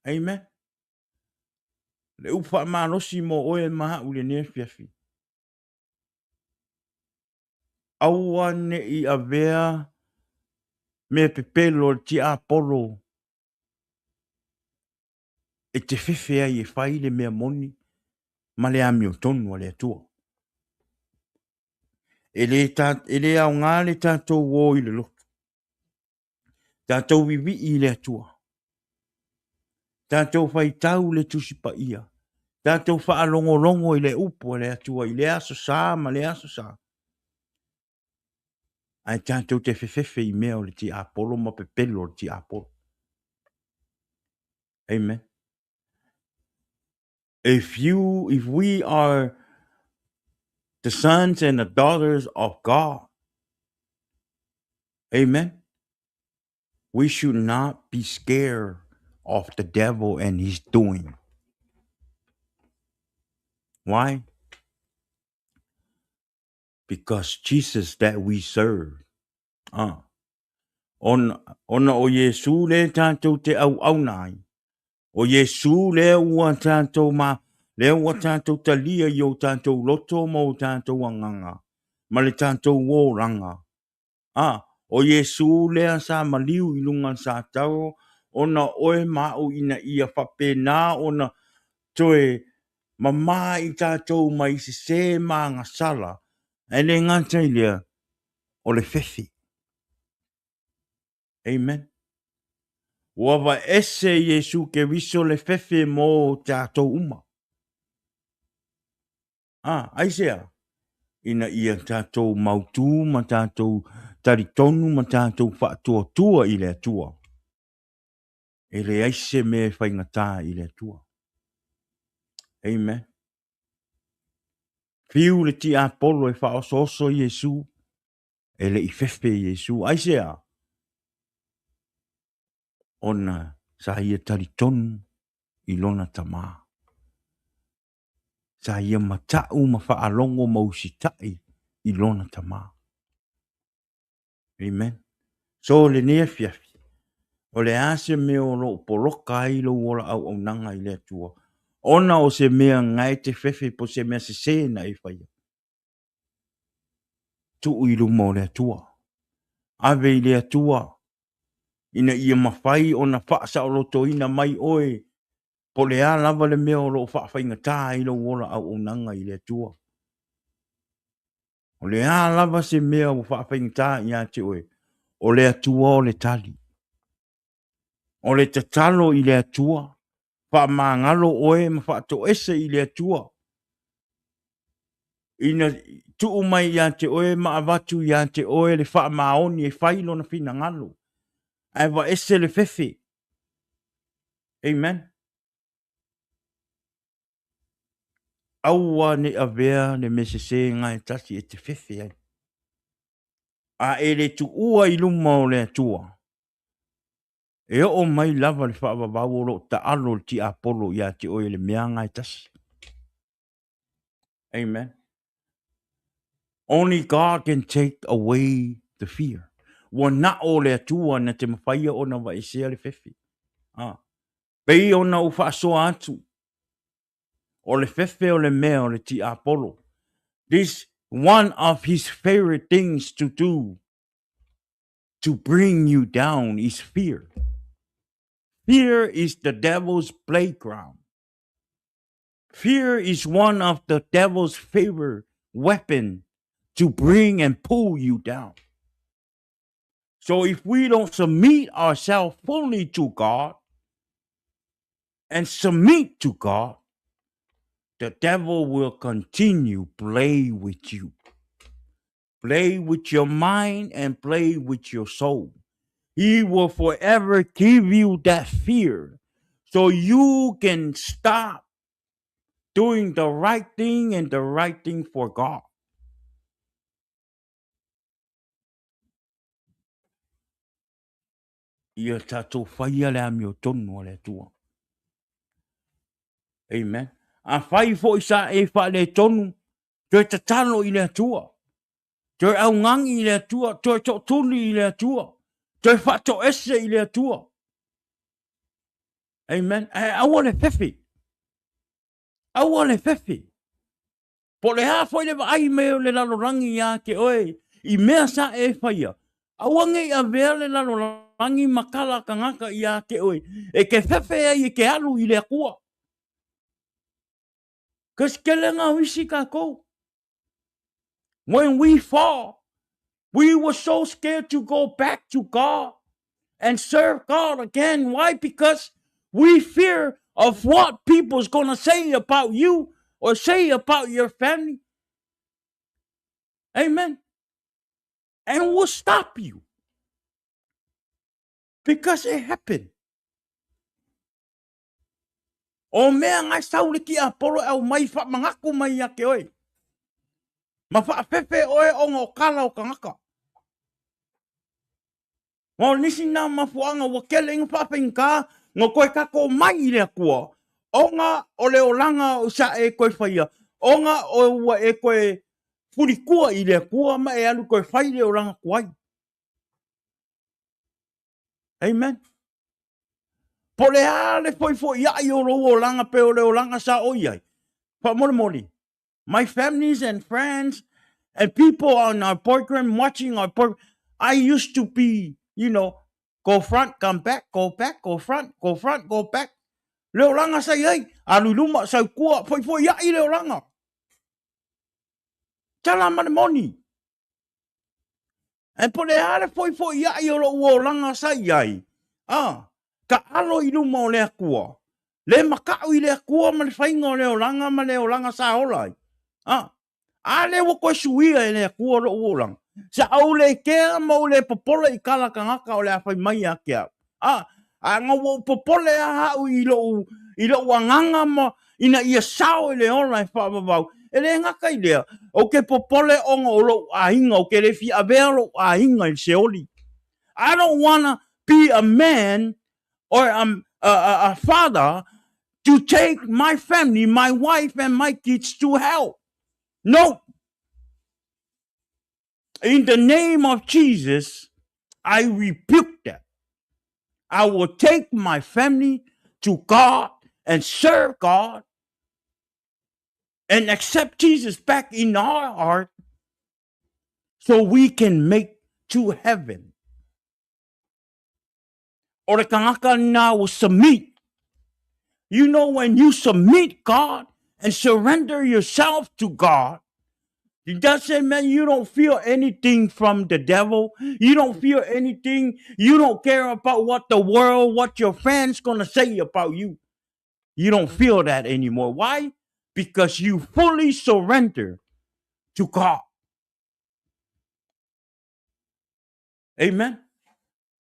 Amen. Le ufa malosi mo oe maha ule ne fiafi. Aua ne I avea me pepelo ti Apollo. E te whewhea I e whai le mea moni. Ma le ami o tonu a le atua. E le au ngā le tātou wō I le lotu. Tātou vivi I le atua. Tātou whai tau le tusipa ia. Tātou wha longo I le upo le atua. I le aso sā ma le aso sā. Ai tātou te whewhewe I mea o le ti Apollo ma pepelo o le ti Apollo. Amen. If we are the sons and the daughters of God, amen, we should not be scared of the devil and his doing. Why? Because Jesus that we serve. Ona o Yesu le tātou te au nai. O Yesu le ua tātou ma, le ua tātou talia I o tātou loto mo tātou anganga. Ma le tātou wōranga. O Yesu lea sa maliu I lunga sa tau, ona oe mau ina ia whapena, ona toe mama I tātou mai se ma ngasala, e le ngata I lea o le whewhi. Amen. Wawa ese Yesu ke viso le whewhi mo tātou uma. Aisea, ina ia tātou mautu, ma tātou taritonu, ma tātou whaatua tua I le atua. E le aise me whaingatā I le atua. Amen. Fiu le ti Apollo e whaososo Yesu, e le I whewhi Yesu. Aisea, ona sa ia taritonu I lona tamā. Sa ia matau ma whaalongo mausitai I lona tamā. Amen. So le nea fiafi. O le ase me o lo poloka I lo wala au nanga I le atua. Ona o se mea ngai te whewhi po se mea se sena I whaia. Tu I lumo le atua. Ave I le atua. Ina ia mawhai ona whaasa o loto ina mai oe. Po le a lava le mea o lo whaafai ngata I lo wala au nanga I le atua. O le a lava se mea o whaafai ngata I a te oe. O le atua o le tali. O le tatalo I le atua. Wha maangalo oe ma wha to ese I le atua. Ina tuu mai I a te oe ma avatu I a te oe le wha maoni e whailo na whina ngalo. Ai wa ese le whewhi. Amen. Aua ne avea ne mesese ngai tasi e te whewhi ai. A e le tu ua I luma o le atua. E o mai lava le wha wawaworo ta alo ti Apollo I a te oe le mea ngai tasi. Amen. Only God can take away the fear. Wa na o le atua na te mawhaia o na wa isea le whewhi. Pei o na ufa so atu. O le whewhi o le mea o le ti Apollo. This one of his favorite things to do to bring you down is fear. Fear is the devil's playground. Fear is one of the devil's favorite weapon to bring and pull you down. So if we don't submit ourselves fully to God and submit to God, the devil will continue play with you. Play with your mind and play with your soul. He will forever give you that fear so you can stop doing the right thing and the right thing for God. Ia tatou whaia le ami o tonu le tua. Amen. A whai fo isa e wha le tonu, toi tatalo I le atua. Toi au ngangi I le atua, toi to tuni I le atua. Toi whato ese I le atua. Amen. E awa le whewhi. Aua le fefe. Po le ha foi le ai me le lalo rangi ya ke oe. I mea sa e whaia. Aua nge a vea le lalo rangi makala kangaka ya ke oe. E ke fefe e ke alu I le akua. Kas kelenga wisi ka kou. When we fall, we were so scared to go back to God and serve God again. Why? Because we fear of what people's going to say about you or say about your family. Amen. And will stop you because it happened. O mea ngai saule ki a poro au mai wha mangaku mai ake oi. Ma wha pepe oe o ngā kala o kangaka. Ngō nisi nā mafuanga wa kele inga whapeng kā, ngō koe kako mai I rea kua. O ngā o leo langa o sa e koe whaia. O ngā o ua e koe furikua I rea kua ma e alu koe whai leo langa kuai. Amen. Po le ale foi ai o loo langa pe o leo langa sa o iai. Pa mori. My families and friends and people on our program watching our program, I used to be, go front, come back, go front, go back. Leo langa sa iai, alu luma sa kua, foi ai leo langa. Tala moni. E po le ale foi ai o loo langa sa iai. Ka alo I luma o lea kua. Le makau I lea kua ma le whainga o leo langa sa olai. Ale wo koe suia e lea kua lo uolang. Sa au le kea ma o le popola I kala kangaka o le a whai mai a kia. Ngā wo popola a hau I lo wanganga ma ina ia sao I le ola e whaamavau. E le ngaka I lea. O ke popole onga o lo a hinga o ke le fi a vea lo a hinga I se oli. I don't wanna be a man or a father to take my family, my wife and my kids to hell. No. In the name of Jesus, I rebuke that. I will take my family to God and serve God and accept Jesus back in our heart so we can make to heaven. Or the kangaka na will submit. You know, when you submit God and surrender yourself to God, it doesn't mean you don't feel anything from the devil. You don't feel anything. You don't care about what the world, what your friends gonna say about you. You don't feel that anymore. Why? Because you fully surrender to God. Amen.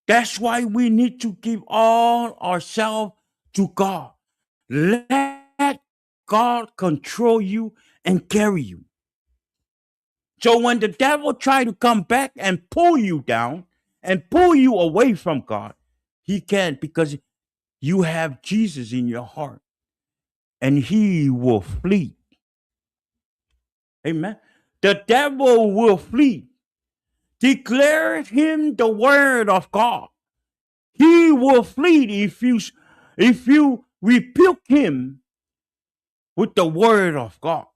That's why we need to give all ourselves to God. Let God control you and carry you. So when the devil try to come back and pull you down and pull you away from God, he can't, because you have Jesus in your heart and he will flee. Amen. The devil will flee. Declare him the word of God. He will flee if you rebuke him with the word of God.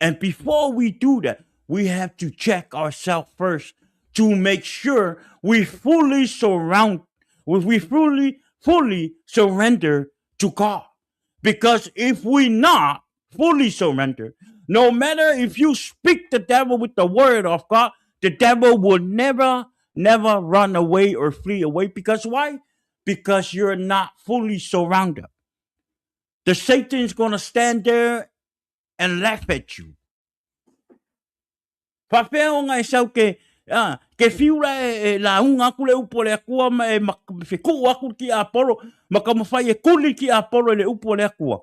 And before we do that, we have to check ourselves first to make sure we fully surrender to God. Because if we not fully surrender, no matter if you speak the devil with the word of God, the devil will never run away or flee away. Because why? Because you're not fully surrounded. The Satan's going to stand there and laugh at you. Papeo ngai sau ke fiura la unga kule upo le akua ma e fiku aku ki Apollo makamafai e kuli ki Apollo le upo le akua.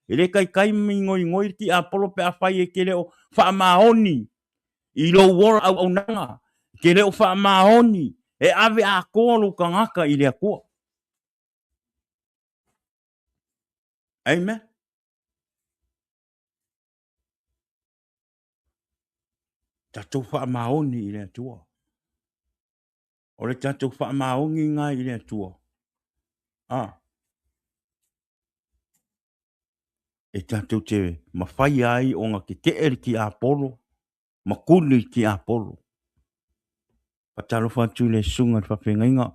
Ele kai ngoi ki Apollo pe afai e kele o whaamaoni I lo wora au nanga kele o whaamaoni e ave a kolo kangaka I le akua. Amen. Tatou whaamaoni I le atua. O le tatou whaamaoni ngā I le atua. e tātou te mawhai ai o ngā ke eri ki Apolo, makuli ki Apolo. Patalo whatu le sunga whawhengainga.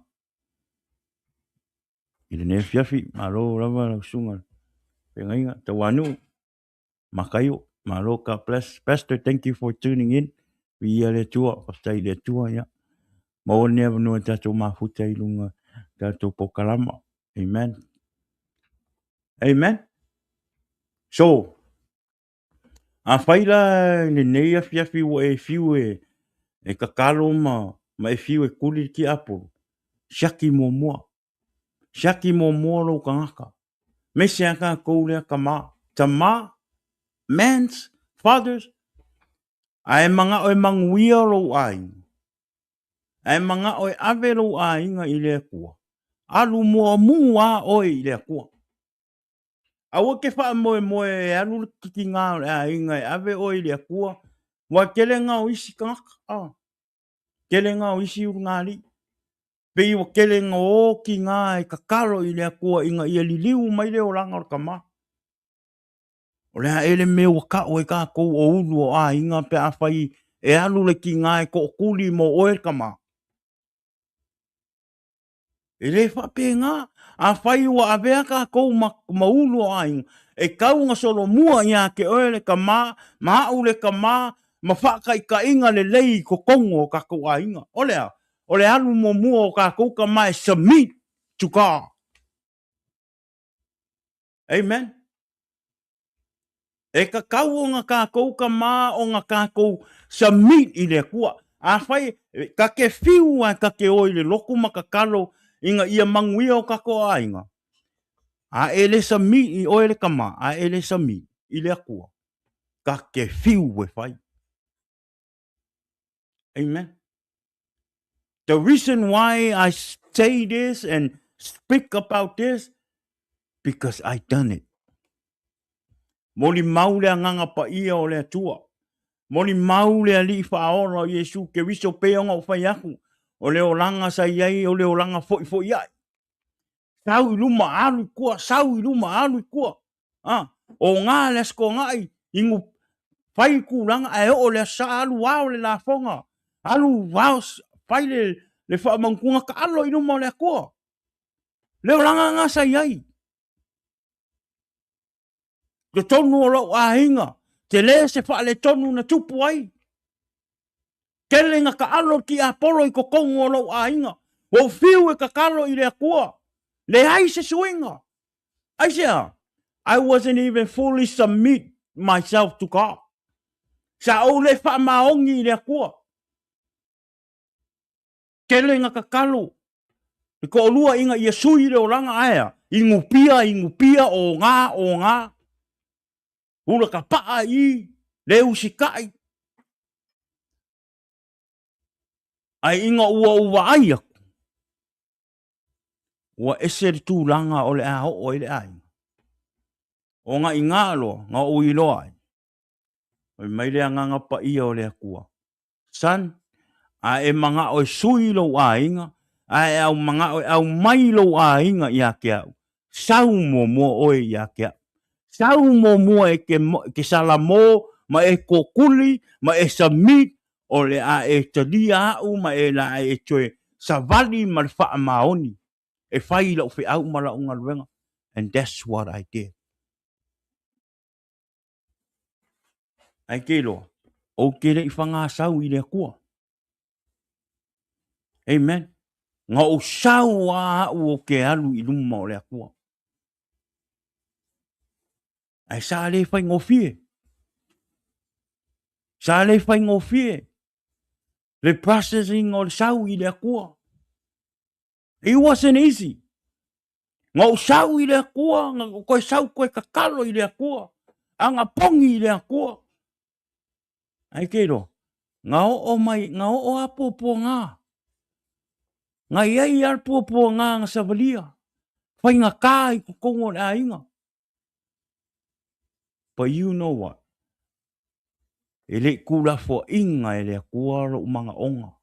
I le nefiafi, malo rawa la sunga. Whengainga, tawanu, makayo, malo ka bless. Pastor, thank you for tuning in. Ia le tua, pastai le tua, ya. Maua nea vanua tātou mafuta I lunga tātou pokalama. Amen. Amen. So, a whaila ne nei a fiafi wa e fiu e kakalo ma e fiu e kuli ki Apolo. Shaki mo mua. Shaki mo mua lo kangaka. Me se aka koulea kama. Tama, mans, fathers, ai manga o manguia lo ai. Ai manga o ave lo ai nga I le kua. Alu mua o I le kua. Awa ke wha moe alu kiki ngā ai nga ave o I le kua. Wa kele ngā o isi kangaka. Kele ngā o isi urungari. Pei wa kele ngā o ki ngā e kakaro I le kua inga I liliu mai le o ranga o kama. O lea ele me waka o e kā kou o ulu o a inga pe a whai e alu le ki ngā e ko kuli mo o e kama. E le whape ngā, a whai ua a vea kā kou ma ulu o a inga. E kau ngā solo mua I a ke oe le kama, ma au le kama, ma whaka I ka inga le lei ko kongo o kā kou a inga. O lea, o le alu mo mua o kā kou kama e submit to God. Amen. E ka kau o ngā kākou ka mā o ngā kākou submit I le kua. A whai, ka ke whiu ai ka ke oi le loko makakalo inga ia manguia o kako a inga. A ele submit I oi le kama, a ele submit I le kua. Ka ke whiu we whai. Amen. The reason why I say this and speak about this, because I done it. Moli maule a nganga pa ia o le atua. Moli maule a li whaora o Yesu ke wiso peonga o whai aku. O leo langa sa iai, o leo langa foi iai. Sau I luma alu kua, sau I luma alu kua. O ngā lesko ngai, ingu whai ku langa e o le sa alu wao le la fonga. Alu wao whai le whaamangkunga ka alo I luma o le kua. Leo langa ngā sa iai. Te tonu o lau a hinga. Te le se wha le tonu na tupu ai. Kelenga ka alo ki Apolo I ko kongo o lau a hinga. O fiu e ka kalo I le kua. Le ai se suinga. I say, I wasn't even fully submit myself to God. Sa o le wha maongi I le kua. Kelenga ka kalo. I ko olua inga I sui le o langa aia. Ingupia o ngā. Ula ka paa I le usikai. Ai inga ua ai aku. Ua eseri tū langa o le a o I le ai. O ngā I ngā ngā o I loa ai. O mai le nganga pa ia o le akua. San, a e manga o sui lo a inga. A e au manga o au mai lo a inga I a ke au. Sau mo o I a ke au. Sau mo e ke sala mo, ma e kokuli, ma e submit, o le a e talia au, ma e la e choe savali ma le wha maoni. E whai lau whi au ma la unga luenga. And that's what I did. Ai ke loa. O ke rei whanga sau I le kua. Amen. Ngā o sau a o ke alu I luma o le kua. Ai sa le whai ngofie. Sa le whai ngofie. Le processing o le sau I le kua. It wasn't easy. Ngā o sau I le kua. Ngā koe sau koe kakalo I le kua. Anga pongi I le kua. Ai ke loa. Ngā o mai, ngā o apopo ngā. Ngā iai apopo ngā ngā savalia. Whai ngā kai ko kongo le ainga. But you know what? E le kula fo inga e le kua lo umanga onga.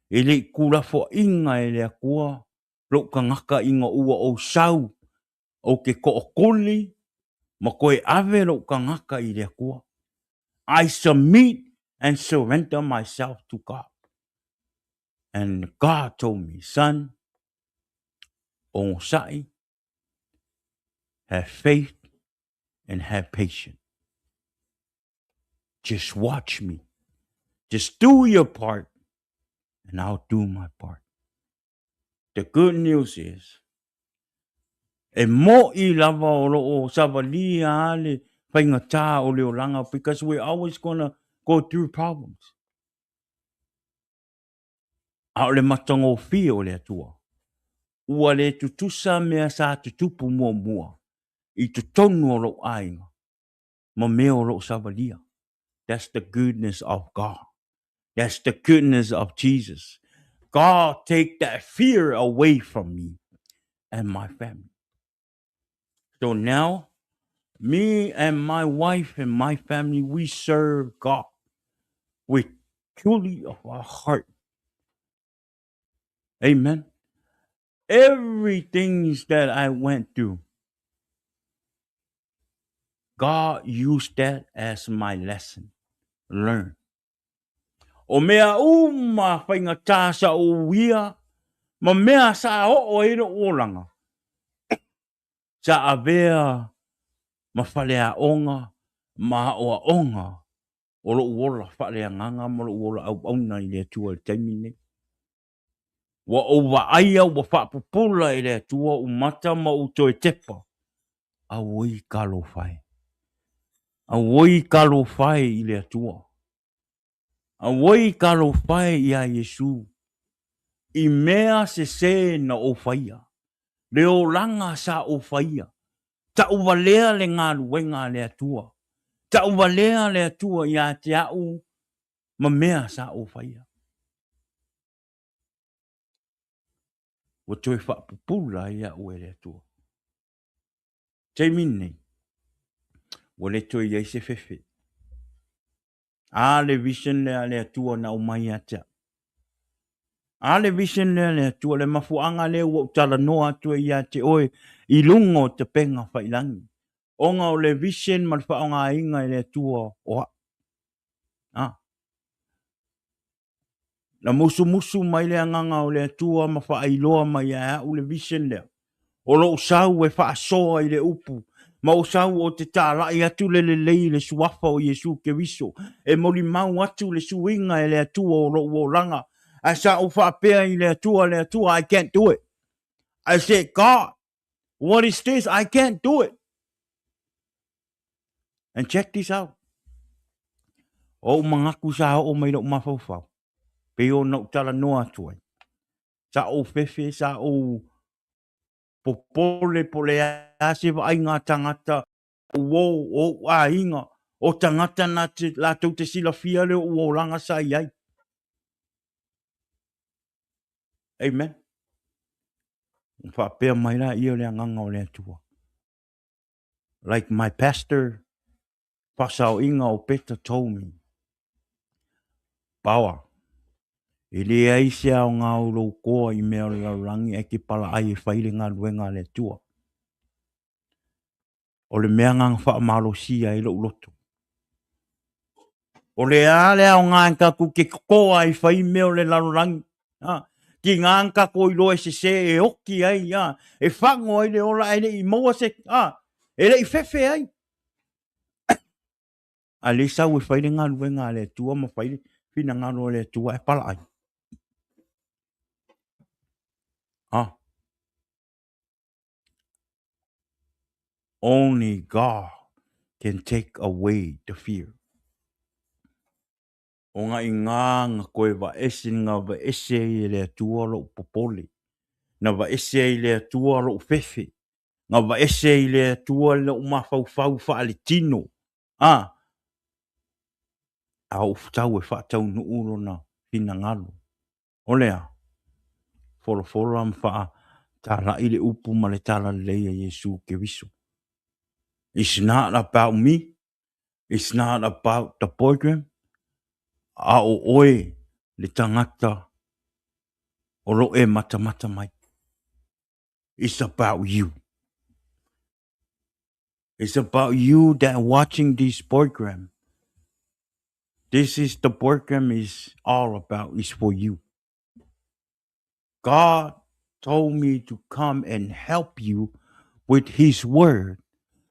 E le kula fo inga e le kua lo ka ngaka inga ua o sau. O ke kookoli. Ma koe ave lo kangaka I le kua. I submit and surrender myself to God. And God told me, son, on sai, have faith and have patience. Just watch me. Just do your part, and I'll do my part. The good news is, e mo I lava o lo o savalia ale whaingata o leo langa, because we're always gonna go through problems. A o le matongo fia o le atua. Ua le tutusa mea sa tutupu mua mua. I tutonu o lo ainga. Ma mea o lo savalia. That's the goodness of God. That's the goodness of Jesus. God, take that fear away from me and my family. So now, me and my wife and my family, we serve God with truly of our heart. Amen. Everything that I went through, God used that as my lesson. Learn. O mea uma whaingata sa o wia, ma mea sa o ero olanga. Sa avea ma whalea onga, ma oa onga, o lo uola whalea nganga, ma lo uola au auna I lea tua le taimine. Wa o wa aia wa whapupula I lea tua umata ma uto e tepa. A woi kalo whai. A woi kalo whai I lea tua. A woi kalo whai I a Yesu. I mea se na o whaia. Leo langa sa o whaia. Ta uwalea le ngā ruenga le atua. Ta uwalea le atua I a te au ma mea sa o whaia. Wa toi whapupula I a ue le atua. Te mine. Wa le toi iei se fefe. A le vision le atua na umai atea. A le vision le atua le mafuanga le ua utala noa atua I a te oe I lungo te penga whailangi. Onga o le vision ma le whaonga inga le atua oa. Na musu mai le anganga o le atua ma whaailoa mai a o le vision lea. O lo usau e whaasoa I le upu. Ma usau o te tālai atu le lei le suafa o Yesu ke viso. E moli mau atu le suinga e le atua o lo uolanga. A sa o whaapea I le atua, I can't do it. I said, God, what is this? I can't do it. And check this out. O mangaku sa o mai lo mawhawhau. Pe o na utala noa atuai. Sa o fefe, sa o popole pole ase wa inga tangata o a inga o tangata na te la tau te sila fia le o langa sa iai. Amen. Whapea mai la ia le anganga o le atua. Like my pastor, pasao inga o Peter told me. Power. I le aise au ngā ulo koa I mea le rangi e ki pala ai e whaile ngā luenga le atua. O le mea ngang wha malo sia I lo uloto. O le ale au ngā ku ke koa I whai mea le larangi. Ki ngā kako I loe se e oki ai. E whango ai le ola ai le I moa se. E le I fefe ai. A le sau e whaile ngā luenga le atua ma whaile whina ngā loa le atua e pala ai. Only God can take away the fear. O ngā I ngā koe wa ese ngā wa ese I le atua lo popole. Na wa ese I le atua lo fefe. Ngā wa ese I le atua lo mawhau wha le tino. A o tau e whaatau no uro na hina ngalo. O lea. Folo am wha ta la I le upu ma le tala leia Yesu ke viso. It's not about me. It's not about the program. A o oe le tangata o lo e mata mai. It's about you. It's about you that watching this program. This is the program is all about. Is for you. God told me to come and help you with His word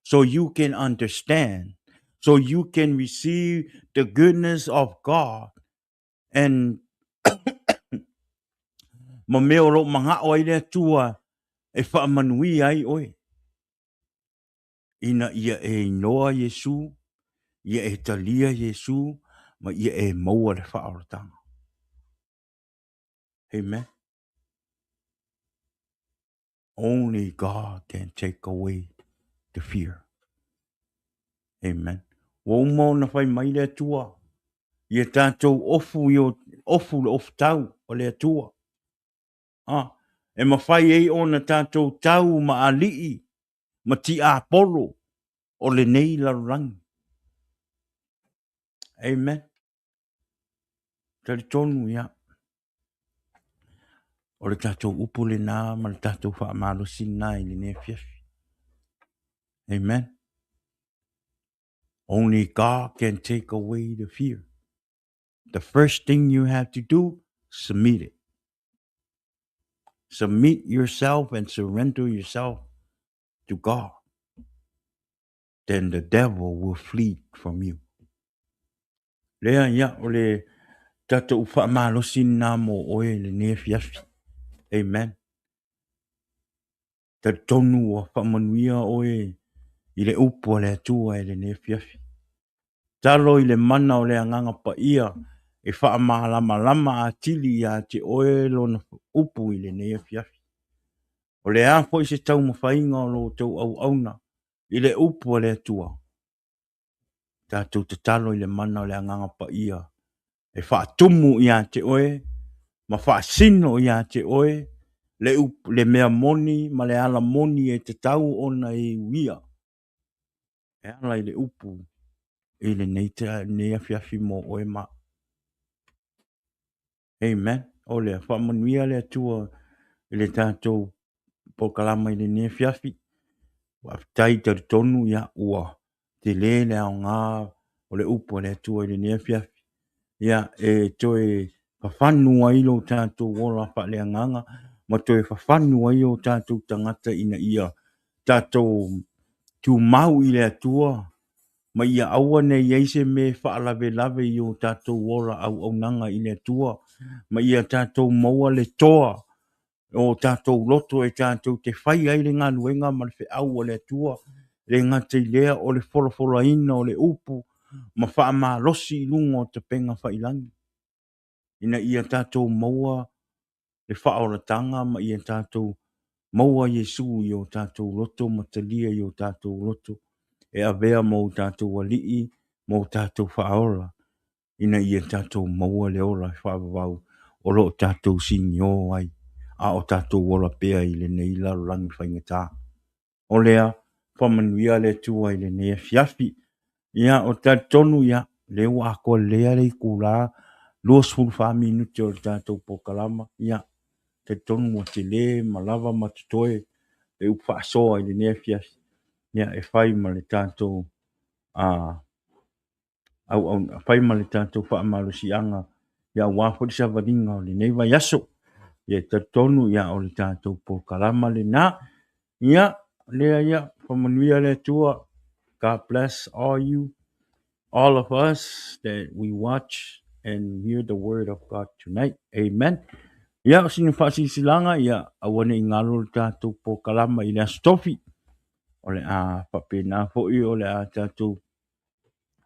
so you can understand, so you can receive the goodness of God. And mameo mga oy le tua e whaamanui ai oe. Ina ia e noa Yesu, ia e talia Yesu, ma ia e maua le whaaratanga. Amen. Only God can take away the fear. Amen. Wo mo na whai mai le tua. Ia tātou ofu tau o le tua. E mawhai ei o na tātou tau ma alii, ma ti a polo, o le nei la rangi. Amen. Tari tonu ia. O le tātou upu le nā, ma le tātou wha amalo sina i le ne fiafi. Amen. Only God can take away the fear. The first thing you have to do, submit it. Submit yourself and surrender yourself to God. Then the devil will flee from you. Lea ia o le tātou wha amalo sina mo oe le ne fiafi. Amen. Tari tonu o wha manuia oe i le upu le atua e le ne fiafi. Talo i le mana o le anganga pa ia e wha malama lama a tili a te oe lo na upu i le ne fiafi. O le afo i se tau mawhainga o lo tau au auna i le upu le atua. Tātou te talo i le mana o le anganga pa ia e wha tumu i a te oe, ma wha sino i a te oe, le mea moni, ma le ala moni e te tau ona e uia. E ala i le upu, i le neita nea fiafi mo oe ma. Amen. O le wha manuia le atua, i le tātou po kalama i le nea fiafi. Wa tai tari tonu ia ua, te le le au ngā, o le upu le atua i le nea fiafi. Ia e toe whawhanu ai lo tātou wola wha le anganga, ma toe whawhanu ai o tātou tangata ina ia tātou tu mau i le atua, ma ia aua ne iaise me whaalawe lawe i o tātou wola au nanga i le atua, ma ia tātou maua le toa, o tātou loto e tātou te whai ai le ngā nuenga ma le whi au o le atua, le ngā te lea o le wholofola ina o le upu, ma wha ma losi i lungo te penga whailangi. Ina ia tātou maua le whaoratanga, ma ia tātou maua Yesu i o tātou loto, ma talia i o tātou loto, e avea mo tātou walii, mo tātou whaola. Ina ia tātou maua le ola whaavavau, o lo tātou sinio ai, a o tātou wola pea i le neila rangi whaingatā. O lea, whamanuia le tua i le nea fiafi, ia o tātonu ia, le ua ako lea le kula, luas fulfa minuti o tātou pokalama, ia, te tonu o te le, malava matutoe, le upa soa i le nea fiafi, ia e whai ma le tātou, whai ma le tātou wha amalo si anga, ia wāwhori sa vadinga o le neiva yaso, ia te tonu ia o le tātou pokalama le nā, ia, lea ia, whamanuia le tua, God bless all of us that we watch and hear the word of God tonight. Amen. Ia, o sinu whaasi silanga, ia, awane i ngalo le tātou po kalama i le astofi. O le a pape nā fōi o le a tātou,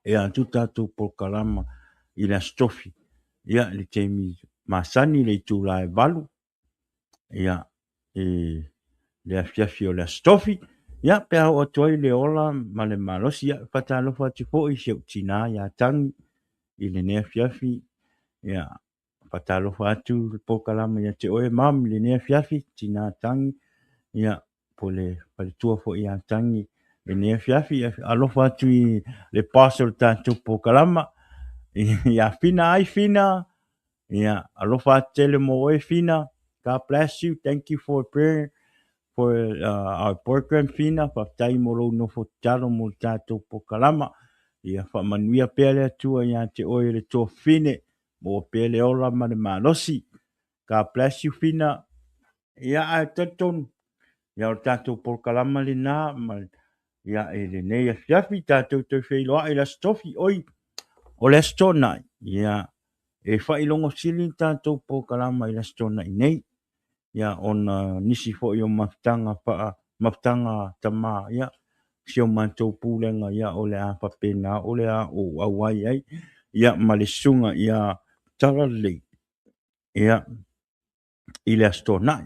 e a tu tātou po kalama i le astofi. Ia, le teimi masani le tu la e valu. Ia, le afiafi o le astofi. Ia, pēa o toi le ola ma le malosi, ia, patalofa te fōi se utina ia tangi i le nea fiafi. Ia, patalofa atu po kalama ia te oe mam le nea fiafi, tina tangi. Ia, po le palitua fo ia tangi le nea fiafi. Alofa atu i le pasol tātou po kalama. Ia, fina ai fina. Ia, alofa atu le mo oe fina. God bless you. Thank you for prayer. for our program fina fa tai mo lo no fo talo mo tato po kalama ia fa manuia pele tua ia te oe le to fine mo pele ola ma le malosi ka bless you fina ia a taton ia o tato po kalama le na ma ia e le nei a fiafi tato te whailoa i la stofi oi o le stona ia e whailongo sili tato po kalama i la stona i nei ia ona nisi fo yo maftanga pa maftanga tama ia sio manto pulenga ia ole a papena ole a o awai ai ia malisunga ia tarali ia ile stona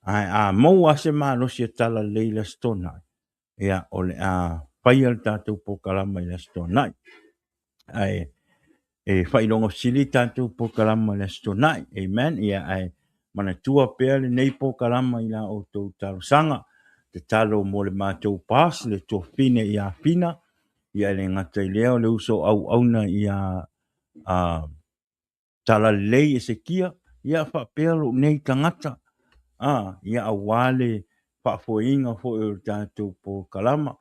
ai a mo ase ma no si tala le stona ia ole a fire tato po kalama ile stona ai e whailongo sili tato po kalama ile stona amen ia ai mana tua pele nei po kalama ila o tau tarusanga te talo mo le mātou pas le to fine ia fina ia le ngata leo le uso au auna ia tala lei e se kia ia wha pelo nei tangata ia awale wha foinga fo e tātou po kalama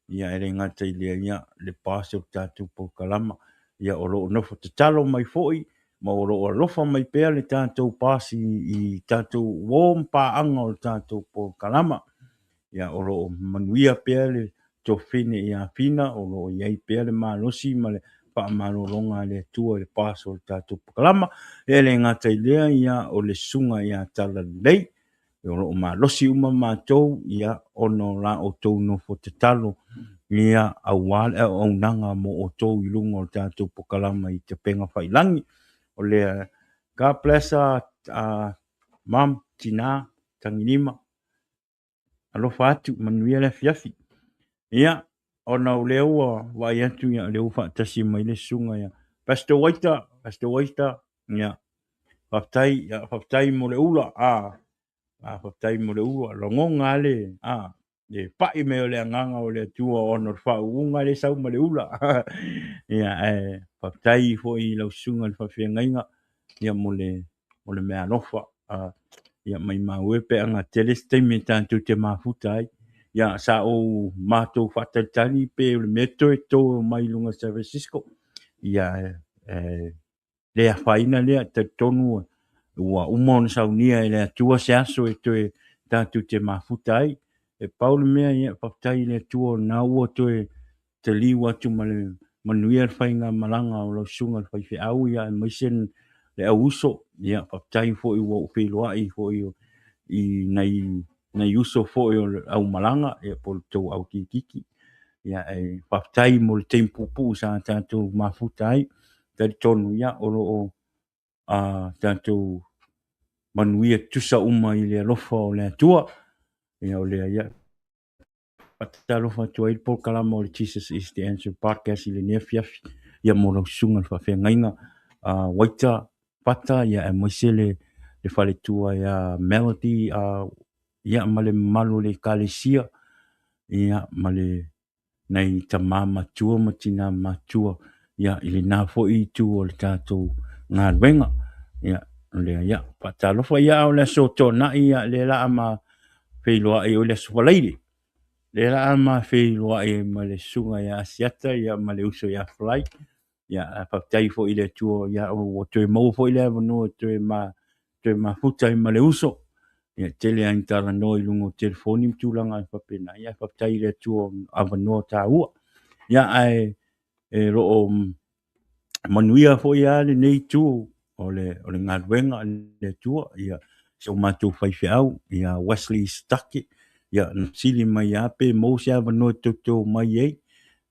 ia le ngata leo ia le pas o tātou po kalama ia o lo nofo te talo mai foi ma o roa lofa mai pea le tātou pasi i tātou wōm pāanga o tātou po kalama. Ia o roa manuia pea le to fine ia fina o roa iai pea le malosi ma le pa malolonga le tua le paso o tātou po kalama. Le ngata lea ia o le sunga ia tala lei. Ia o roa malosi uma mātou ia ono la o tau no fo te talo. Ia awale au nanga mo o tau ilunga o tātou po kalama i te penga whailangi. O le God bless Mam Tina Tangilima alofa atu manuia le fiafi ia ona o le ua wai atu ia le ufa tasi mai le sunga ia Pastor Waita ia whaftai mo le ula whaftai mo le ula longonga le le pai me o le anganga o le tua ona whaunga le sau ma le ula ia whaftai fo i lau sunga le whawhiangainga ia mo le mea lofa ia mai maue pe anga teleste me tanto te mafuta ai ia sa o mato fatatani pe le meto e to mai lunga San Francisco ia le faina le te tonu ua umon saunia le tua se aso e to tanto te mafuta ai e Paulo mea ia whaftai le tua na ua to te liwa tu male manuia whainga malanga o lo sunga whaiwhi au ia e maisen le auso ia whaftai fo i ua uwhiloa i fo i nei uso fo i au malanga e pol tau au kikiki ia e whaftai mo le tempupu sa tātou mafuta ai tari tonu ia o lo tātou manuia tusa uma i le alofa o le atua ia o lea ia patalofa tua i pol kalama o le Jesus is the Answer podcast i le nea fiafi ia mo lau sunga le whawhiangainga waita pata ia e moisele le whale tua ia Melody ia male malu le kalesia ia male nei tama matua matina matua ia ili na fo i tu o le tātou ngā ruenga ia lea ia patalofa ia o le soto na ia le la ama whailoa e o le sofaleire le la ama whailoa e ma le sunga ia asiata ia ma le uso ia fly ia whaktai fo i le tua ia o tue mau fo i le avano tue ma futa i ma le uso ia tele ai tara no i lungo telefoni mtulanga i whapena ia whaktai le tua avano tā ua ia ai e roo manuia fo ia le nei tu o le ngaruenga le tua ia so matu whaiwhi au ia Wesley Stuckey ia sili mai ape mo se avano toto mai ei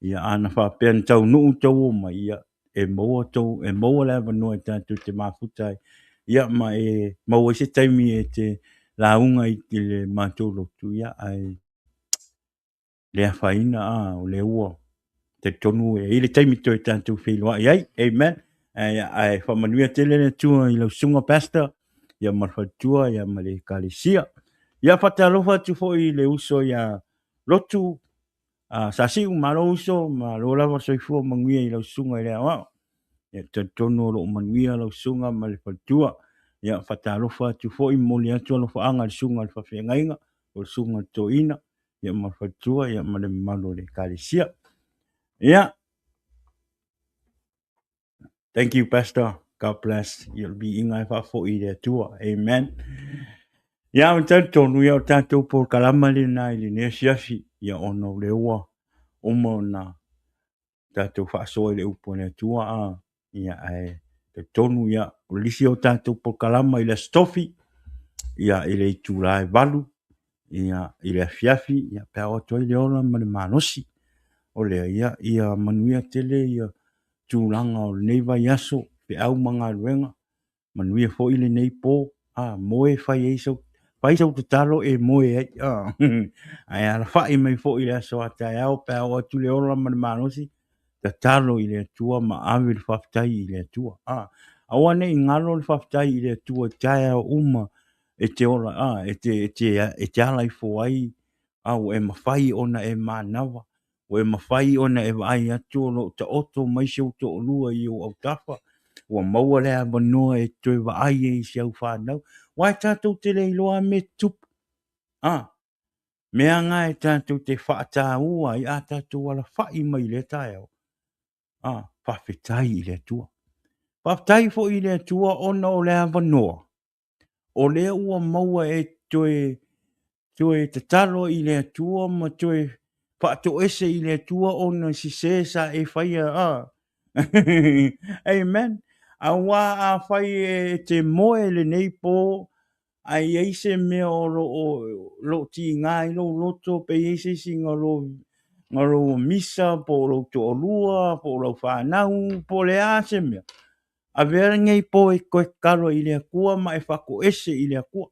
ia ana whapen tau nuu tau mai ia e mo le avano e tātou te mafutai ia ma e mau se taimi e te launga i te le mātou lotu ia ai le awhaina o le ua te tonu e ile taimi to e tātou whiloa ai amen ai whamanuia tele le tua i lau sunga pastor ia marwhatua ia ma le kalesia ia whatalofa tu fo i le uso ia lotu sasi umaro uso ma lo lava soifua manguia i lau sunga i le awao ia te tonu lo manguia lau sunga ma le whatua ia whatalofa tu fo i moli atu alo whaanga le sunga le whawhiangainga o sunga toina, ia mafatua, ia male malo le kalisia. Yeah. Thank you, Pastor. God bless. You'll be ingai fa fo I le tua. Amen. Ia o tātou nui o tātou por kalama le nai le ne siafi. Ia ono le ua. Omo na tātou fa soe le upo le tua a. Ia ai. Te tonu ia. O lisi o tātou por kalama I le stofi. Ia I le tūrai valu. Ia I le fiafi. Ia pēo toi le ola ma le manosi. O le ia. Ia manuia tele ia. Tūranga o neiva yaso. Pe au manga ruenga. Manuia fo I le nei po. Moe fai eiso. Fai sau te talo e moe ai. Ai ala fai mai fo I le aso ata e au pe au atu le ola ma le manosi. Te talo I le atua ma awe le whaftai I le atua. Awane I ngalo le whaftai I le atua tae au uma e te ola. E te ala I fo ai. Au e mawhai ona e manawa. O e mawhai ona e ai atu o lo ta oto mai siau to lua I o au tafa. Ua maua lea wanoa e toi wa ai e siau whanau. Wai tātou te leiloa me tupu. Mea ngā e tātou te whaata ua I a tātou ala whai mai le tae au. Whawhetai I le tua. Whawhetai fo I le tua ona o lea wanoa. O lea ua maua e toi te talo I le tua ma toi whaato ese I le tua ona si sesa e whaia. Amen. A wā a whai e te moe le nei pō, ai eise mea o lo ti ngai lo loto pe eise si ngalo misa po lo to olua, po lo whanau, po le ase mea. A vera ngai pō e koe karo I le akua ma e whako ese I le akua.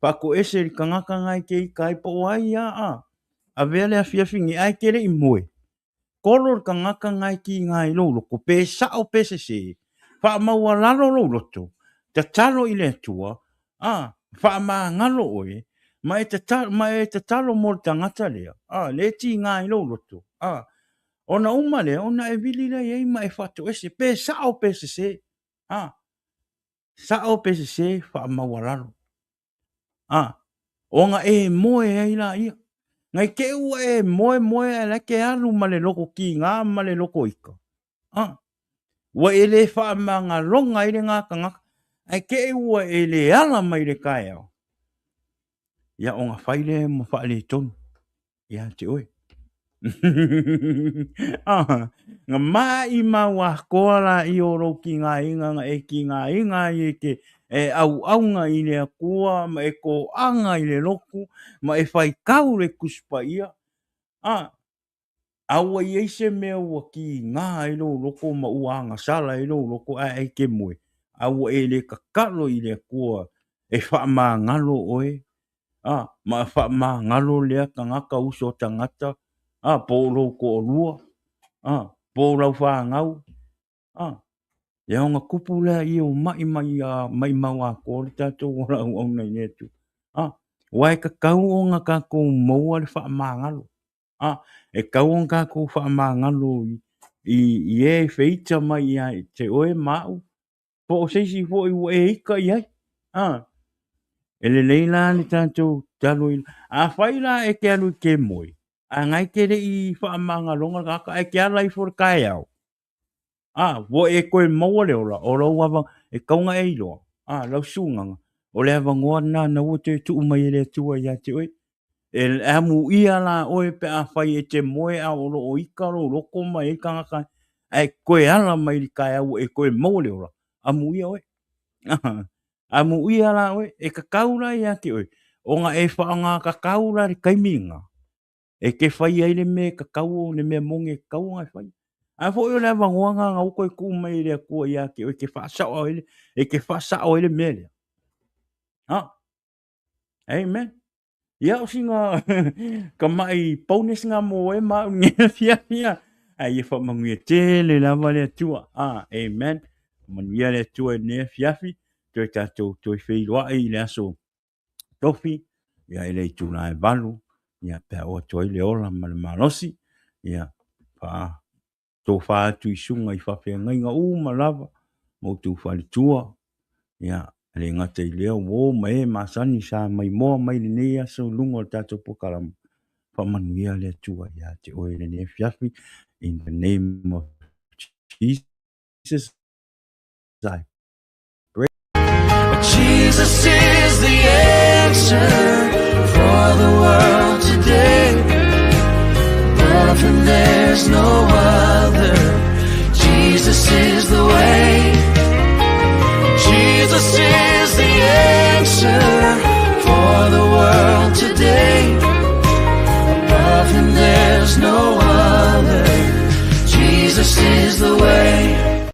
Whako ese I kangaka ngai ke I kai po ai a. A vera le a fiafingi ai kere I moe. Kolo ka ngaka ngai ki ngai lo loko pe sao pe se fa maua lalo lo loto te talo I le tua fa ma ngalo oe ma e te talo mo tangata lea le ti ngai lo loto ona uma le ona e vili le ei ma e fato ese pe sao pe se sao pe se fa maua lalo onga e moe ai la ia ngai ke ua e moe ala ke alu ma le loko ki ngā ma le loko ika. Ua e le wha manga longa I le ngā kangaka. Ai ke ua e le ala mai le kai au. Ia o ngā whaile mo wha le tonu. Ia te oe. Ngā mai maua koa la I o ro ki ngā inga ngā e ki ngā inga I ke e au nga I le akua, ma e ko anga I le loku, ma e whai kau le kuspa ia. Aua I eise mea ua ki ngā I lo loko ma ua anga sala I lo loko ai ke moe. Aua e le kakalo I le akua e wha maa ngalo oe. Ma e wha maa ngalo lea ka ngaka uso tangata. Po lo ko olua. Po lau wha ngau. Ia o ngā kupu lea I o mai mau a kore tātou ora au nei netu. Wai ka kau o ngā kako maua le wha maa ngalo. E kau o ngā kako wha maa ngalo I e feita mai ai te oe mau. Po o seisi fo I ua e ika I ai. E le leila ni tātou talo I. A whaila e ke alu ke moe. A ngai ke re I wha maa ngalonga kaka e ke ala I for kai au. Wo e koe maua le ola, o lau awa e kaunga e iloa, lau sūnganga, o le awa ngoa na ua te tu umai e le tua ia te oe, e amu ia la oe pe a whai e te moe a o lo o ika lo loko mai e kangaka, e koe ala mai li kai au e koe maua le ola, amu ia oe, amu ia la oe, e ka kaura ia te oe, o nga e whaanga ka kaura ri kaiminga, e ke whai ai le me ka kau le me monge kau ngai whai. A fo yo le vangoanga nga uko ku mai le ku ia ke o ke fa sa o ele e ke fa sa o ele mele. Amen. Ia o singa ka mai bonus nga mo e ma nge fia. Ai fa mangi te le la vale tua. Amen. Man ia le tua ne fiafi to ta to fe lo ai le so. Tofi ia ele tu na valu ia pe o to le ola mal malosi ia pa tō wha atu I sunga I whawhia ngai ngā malava mo tū whare tua ia le ngata I lea wo mai masani sa mai mo mai le nea so lungo tato pokalam whamanuia le tua ia te oe le ne fiafi in the name of Jesus I pray. Jesus is the answer for the world today. Above him there's no other. Jesus is the way. Jesus is the answer for the world today. Above him there's no other. Jesus is the way.